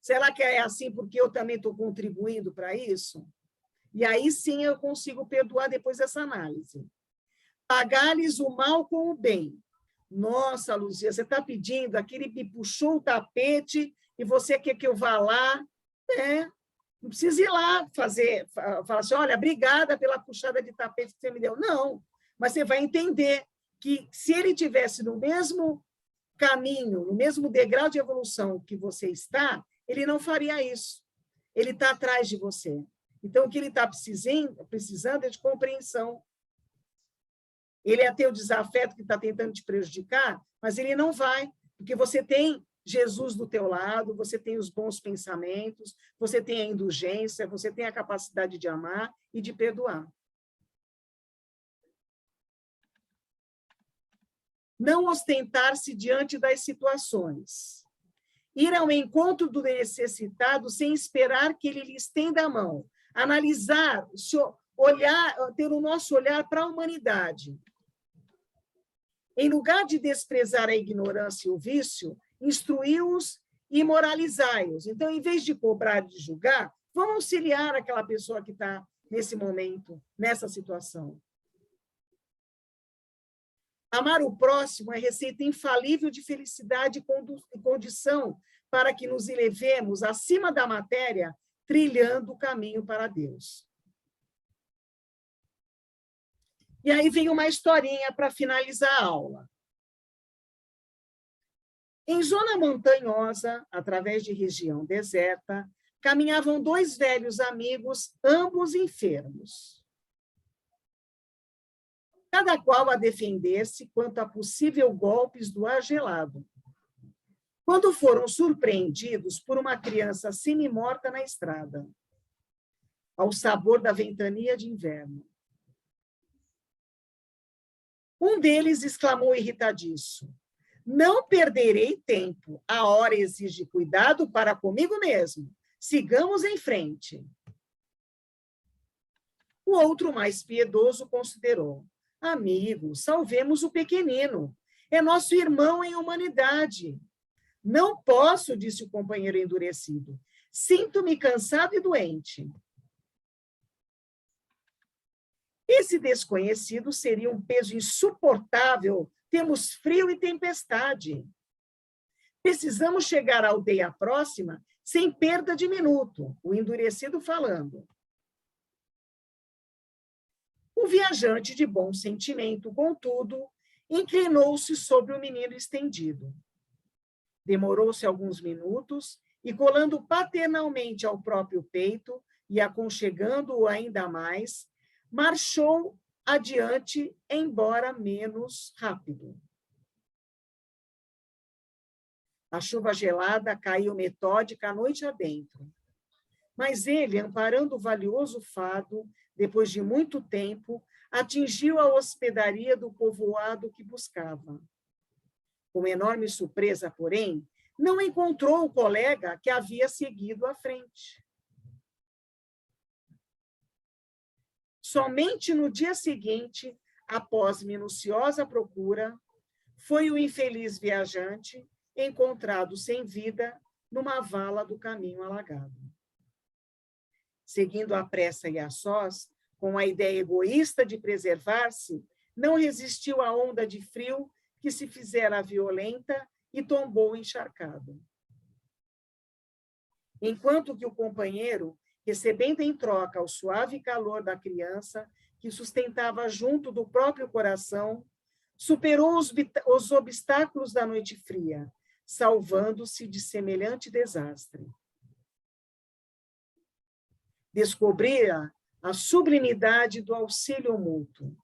Será que é assim porque eu também estou contribuindo para isso? E aí sim eu consigo perdoar depois dessa análise. Pagar-lhes o mal com o bem. Nossa, Luzia, você está pedindo, aquele me puxou o tapete e você quer que eu vá lá? Não precisa ir lá falar assim, olha, obrigada pela puxada de tapete que você me deu. Não, mas você vai entender que se ele tivesse no mesmo caminho, no mesmo degrau de evolução que você está, ele não faria isso. Ele está atrás de você. Então, o que ele está precisando é de compreensão. Ele é teu desafeto que está tentando te prejudicar, mas ele não vai, porque você tem Jesus do teu lado, você tem os bons pensamentos, você tem a indulgência, você tem a capacidade de amar e de perdoar. Não ostentar-se diante das situações. Ir ao encontro do necessitado sem esperar que ele lhe estenda a mão. Analisar, olhar, ter o nosso olhar para a humanidade. Em lugar de desprezar a ignorância e o vício, instruí-os e moralizai-os. Então, em vez de cobrar e de julgar, vamos auxiliar aquela pessoa que está nesse momento, nessa situação. Amar o próximo é receita infalível de felicidade e condição para que nos elevemos acima da matéria, trilhando o caminho para Deus. E aí vem uma historinha para finalizar a aula. Em zona montanhosa, através de região deserta, caminhavam dois velhos amigos, ambos enfermos. Cada qual a defender-se quanto a possível golpes do ar gelado. Quando foram surpreendidos por uma criança semi-morta na estrada, ao sabor da ventania de inverno. Um deles exclamou irritadiço: não perderei tempo, a hora exige cuidado para comigo mesmo. Sigamos em frente. O outro, mais piedoso, considerou: amigo, salvemos o pequenino. É nosso irmão em humanidade. Não posso, disse o companheiro endurecido. Sinto-me cansado e doente. Esse desconhecido seria um peso insuportável. Temos frio e tempestade. Precisamos chegar à aldeia próxima sem perda de minuto. O endurecido falando. O viajante de bom sentimento, contudo, inclinou-se sobre o menino estendido. Demorou-se alguns minutos e, colando paternalmente ao próprio peito e aconchegando-o ainda mais, marchou adiante, embora menos rápido. A chuva gelada caiu metódica a noite adentro. Mas ele, amparando o valioso fado, depois de muito tempo, atingiu a hospedaria do povoado que buscava. Com enorme surpresa, porém, não encontrou o colega que havia seguido à frente. Somente no dia seguinte, após minuciosa procura, foi o infeliz viajante encontrado sem vida numa vala do caminho alagado. Seguindo à pressa e a sós, com a ideia egoísta de preservar-se, não resistiu à onda de frio que se fizera violenta e tombou encharcado. Enquanto que o companheiro, recebendo em troca o suave calor da criança que sustentava junto do próprio coração, superou os obstáculos da noite fria, salvando-se de semelhante desastre. Descobrira a sublimidade do auxílio mútuo,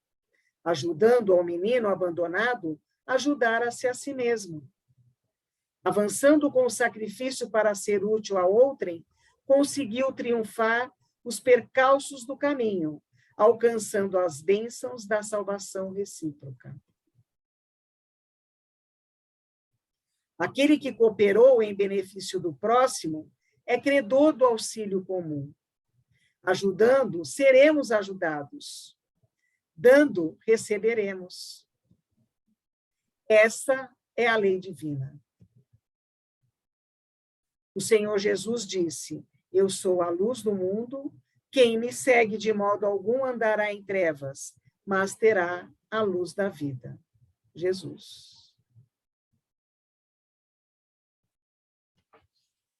ajudando ao menino abandonado a ajudar-se a si mesmo. Avançando com o sacrifício para ser útil a outrem, conseguiu triunfar os percalços do caminho, alcançando as bênçãos da salvação recíproca. Aquele que cooperou em benefício do próximo é credor do auxílio comum. Ajudando, seremos ajudados. Dando, receberemos. Essa é a lei divina. O Senhor Jesus disse: eu sou a luz do mundo, quem me segue de modo algum andará em trevas, mas terá a luz da vida. Jesus.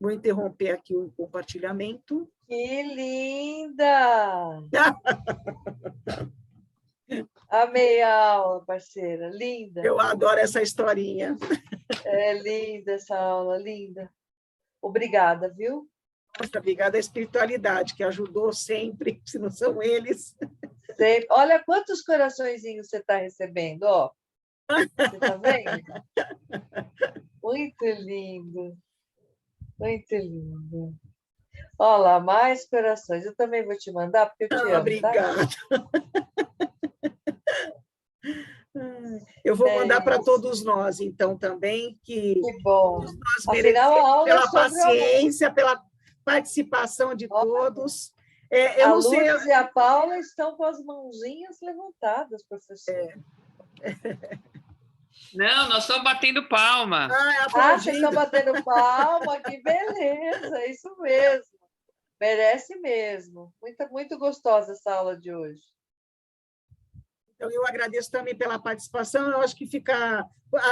Vou interromper aqui o compartilhamento. Que linda! Amei a aula, parceira, linda. Eu adoro essa historinha. É linda essa aula, linda. Obrigada, viu? Nossa, obrigada à espiritualidade, que ajudou sempre, se não são eles. Sempre. Olha quantos coraçõezinhos você está recebendo, ó. Você está vendo? Muito lindo. Muito lindo. Olha lá, mais corações. Eu também vou te mandar, porque eu te amo, obrigada. Tá? Eu vou mandar para todos nós, então, também, que bom. Todos nós Afinal, a aula pela é sobre paciência, pela participação de todos. A Lourdes e a Paula estão com as mãozinhas levantadas, professor. Não, nós estamos batendo palma. Vocês estão batendo palma, que beleza, é isso mesmo. Merece mesmo. Muito, muito gostosa essa aula de hoje. Então, eu agradeço também pela participação. Eu acho que fica,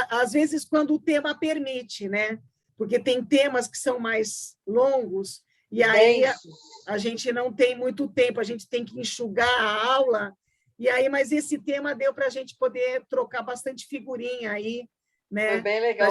às vezes, quando o tema permite, né? Porque tem temas que são mais longos, e aí a gente não tem muito tempo, a gente tem que enxugar a aula. E aí, mas esse tema deu para a gente poder trocar bastante figurinha aí, né? Foi bem legal.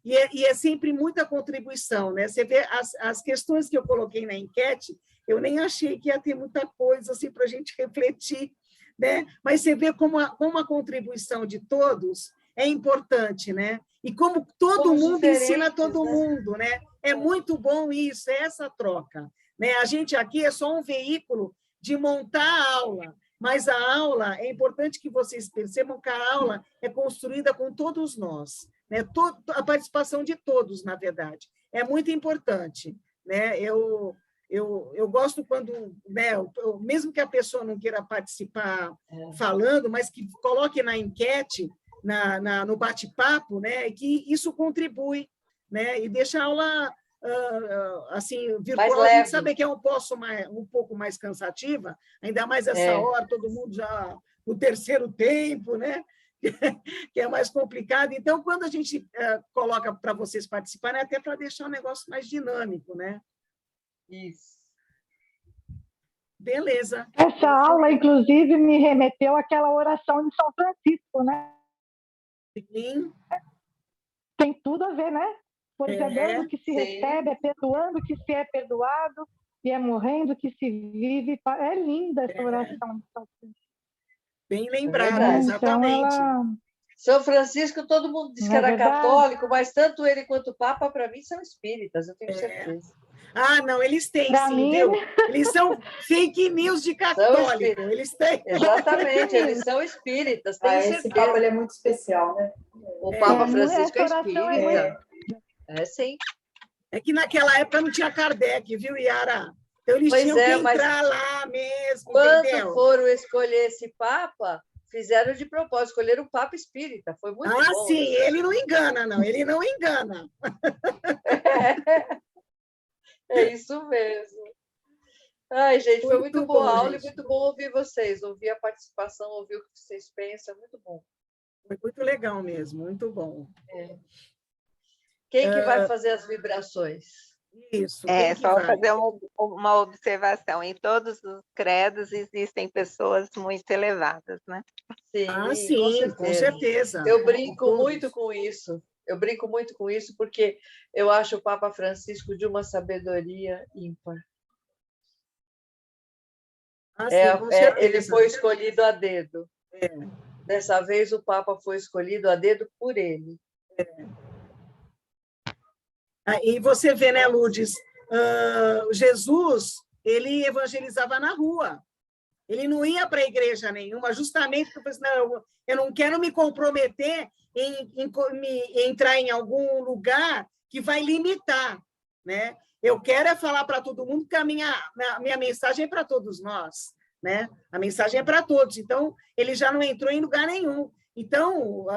E é sempre muita contribuição, né? Você vê as questões que eu coloquei na enquete, eu nem achei que ia ter muita coisa assim para a gente refletir, né? Mas você vê como a contribuição de todos é importante, né? E como todo mundo ensina todo mundo, né? É muito bom isso, é essa troca, né? A gente aqui é só um veículo de montar a aula, mas a aula, é importante que vocês percebam que a aula é construída com todos nós, né? A participação de todos, na verdade, é muito importante, né? Eu gosto quando, né, mesmo que a pessoa não queira participar falando, mas que coloque na enquete, no bate-papo, né, que isso contribui, né, e deixa a aula assim, virtual, a gente sabe que é um pouco mais cansativa, ainda mais essa hora, todo mundo já no terceiro tempo, né, que é mais complicado. Então, quando a gente coloca para vocês participarem, é até para deixar o negócio mais dinâmico, né? Isso. Beleza. Essa aula, inclusive, me remeteu àquela oração de São Francisco, né? Sim. Tem tudo a ver, né? Pois é dando que se recebe, é perdoando que se é perdoado, e é morrendo que se vive. É linda essa oração de São Francisco. Bem lembrada, exatamente. Então, São Francisco, todo mundo diz que era católico, mas tanto ele quanto o Papa, para mim, são espíritas, eu tenho certeza. Ah, não, eles têm sim, viu? Eles são fake news de católico. Eles têm. Exatamente, eles são espíritas. Esse Papa ele é muito especial, né? O Papa Francisco é espírita. Sim. É que naquela época não tinha Kardec, viu, Yara? Então eles tinham que entrar lá mesmo. Quando foram escolher esse Papa, fizeram de propósito, escolheram o Papa espírita. Foi muito bom. Ah, sim, ele não engana, não. Ele não engana. É isso mesmo. Ai, gente, foi muito boa a aula e muito bom ouvir vocês, ouvir a participação, ouvir o que vocês pensam, muito bom. Foi muito legal mesmo, muito bom. Quem que vai fazer as vibrações? Isso. Só fazer uma observação. Em todos os credos existem pessoas muito elevadas, né? Sim, com certeza. Eu brinco muito com isso. Eu brinco muito com isso porque eu acho o Papa Francisco de uma sabedoria ímpar. Ele foi escolhido a dedo. Dessa vez o Papa foi escolhido a dedo por ele. E você vê, né, Lourdes? Jesus, ele evangelizava na rua. Ele não ia para a igreja nenhuma, justamente porque eu não quero me comprometer em entrar em algum lugar que vai limitar, né? Eu quero falar para todo mundo que a minha mensagem é para todos nós, né? A mensagem é para todos. Então, ele já não entrou em lugar nenhum. Então,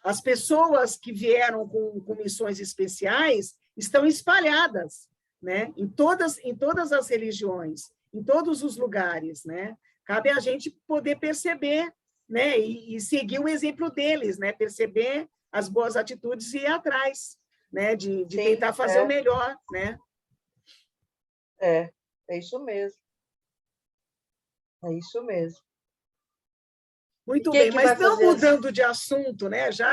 as pessoas que vieram com missões especiais estão espalhadas, né? Em todas as religiões, em todos os lugares, né? Cabe a gente poder perceber, né? E seguir o exemplo deles, né? Perceber as boas atitudes e ir atrás, né? De Sim, tentar fazer o melhor, né? É isso mesmo. É isso mesmo. Muito bem, mas não mudando de assunto, né? Já.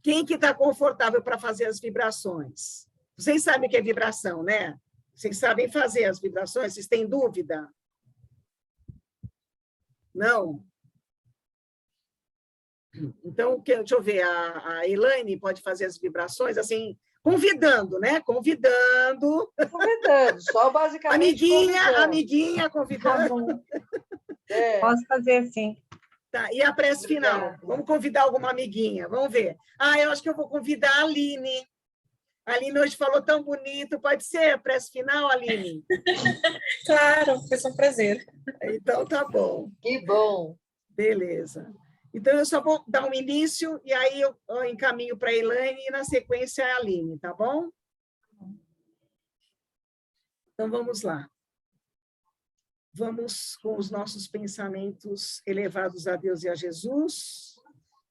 Quem que está confortável para fazer as vibrações? Vocês sabem o que é vibração, né? Vocês sabem fazer as vibrações? Vocês têm dúvida? Não? Então, deixa eu ver, a Elaine pode fazer as vibrações, assim, convidando, né? Convidando, só basicamente amiguinha convidando. Tá, posso fazer sim. Tá, e a prece final? Vamos convidar alguma amiguinha, vamos ver. Eu acho que eu vou convidar a Aline. A Aline hoje falou tão bonito, pode ser a prece final, Aline? Claro, foi um prazer. Então, tá bom. Que bom. Beleza. Então, eu só vou dar um início e aí eu encaminho para a Elaine e, na sequência, a Aline, tá bom? Então, vamos lá. Vamos com os nossos pensamentos elevados a Deus e a Jesus,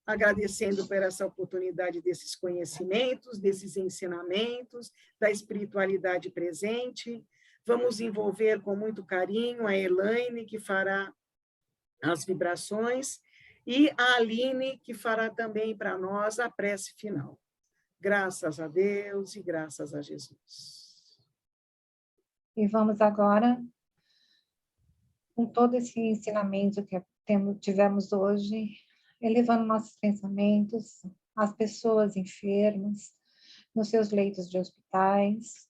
agradecendo por essa oportunidade desses conhecimentos, desses ensinamentos, da espiritualidade presente. Vamos envolver com muito carinho a Elaine, que fará as vibrações, e a Aline, que fará também para nós a prece final. Graças a Deus e graças a Jesus. E vamos agora, com todo esse ensinamento que tivemos hoje, elevando nossos pensamentos às pessoas enfermas, nos seus leitos de hospitais,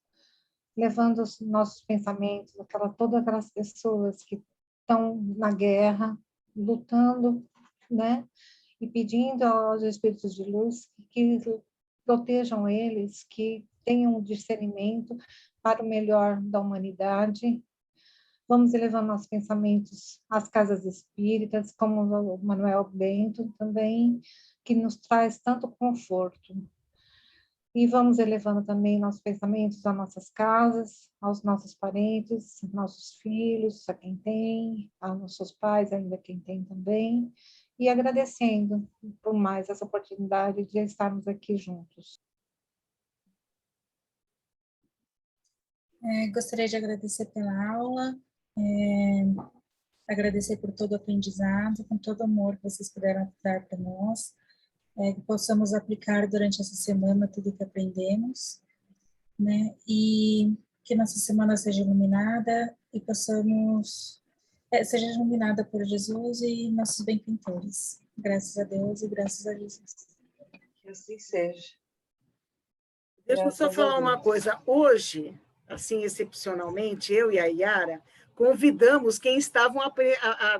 levando os nossos pensamentos a todas aquelas pessoas que estão na guerra, lutando, né? E pedindo aos espíritos de luz que protejam eles, que tenham um discernimento para o melhor da humanidade. Vamos elevando nossos pensamentos às casas espíritas, como o Manuel Bento também, que nos traz tanto conforto. E vamos elevando também nossos pensamentos às nossas casas, aos nossos parentes, nossos filhos, a quem tem, aos nossos pais, ainda quem tem também, e agradecendo por mais essa oportunidade de estarmos aqui juntos. Gostaria de agradecer pela aula, agradecer por todo o aprendizado, com todo o amor que vocês puderam dar para nós, que possamos aplicar durante essa semana tudo que aprendemos, né? E que nossa semana seja iluminada e seja iluminada por Jesus e nossos benfeitores. Graças a Deus e graças a Jesus. Que assim seja. Deixa eu só falar uma coisa. Hoje, assim, excepcionalmente, eu e a Yara convidamos quem estavam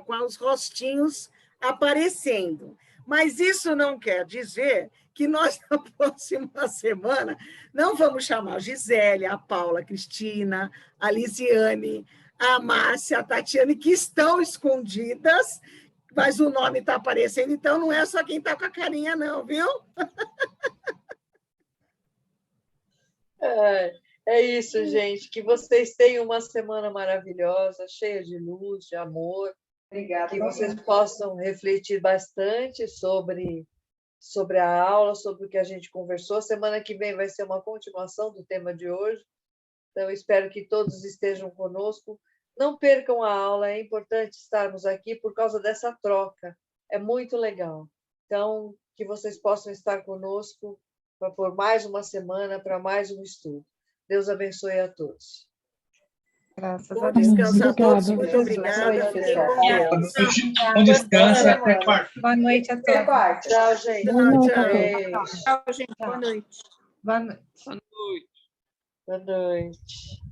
com os rostinhos aparecendo. Mas isso não quer dizer que nós, na próxima semana, não vamos chamar a Gisele, a Paula, a Cristina, a Lisiane, a Márcia, a Tatiane, que estão escondidas, mas o nome está aparecendo, então não é só quem está com a carinha, não, viu? É isso, gente. Que vocês tenham uma semana maravilhosa, cheia de luz, de amor. Obrigada. Que vocês possam refletir bastante sobre a aula, sobre o que a gente conversou. Semana que vem vai ser uma continuação do tema de hoje. Então, espero que todos estejam conosco. Não percam a aula, é importante estarmos aqui por causa dessa troca. É muito legal. Então, que vocês possam estar conosco por mais uma semana, para mais um estudo. Deus abençoe a todos. Graças a Deus. Bom descanso a todos. Muito obrigada. Fiquem com Deus. Bom descanso. Até quarta. Boa noite a todos. Tchau, gente. Tchau, gente. Boa noite. Boa noite. Boa noite. Boa noite.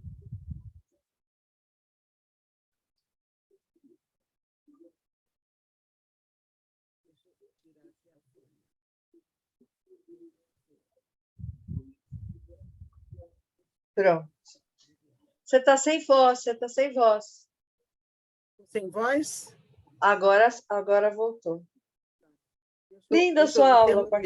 Pronto. Você está sem voz, Sem voz? Agora voltou. Linda a sua aula,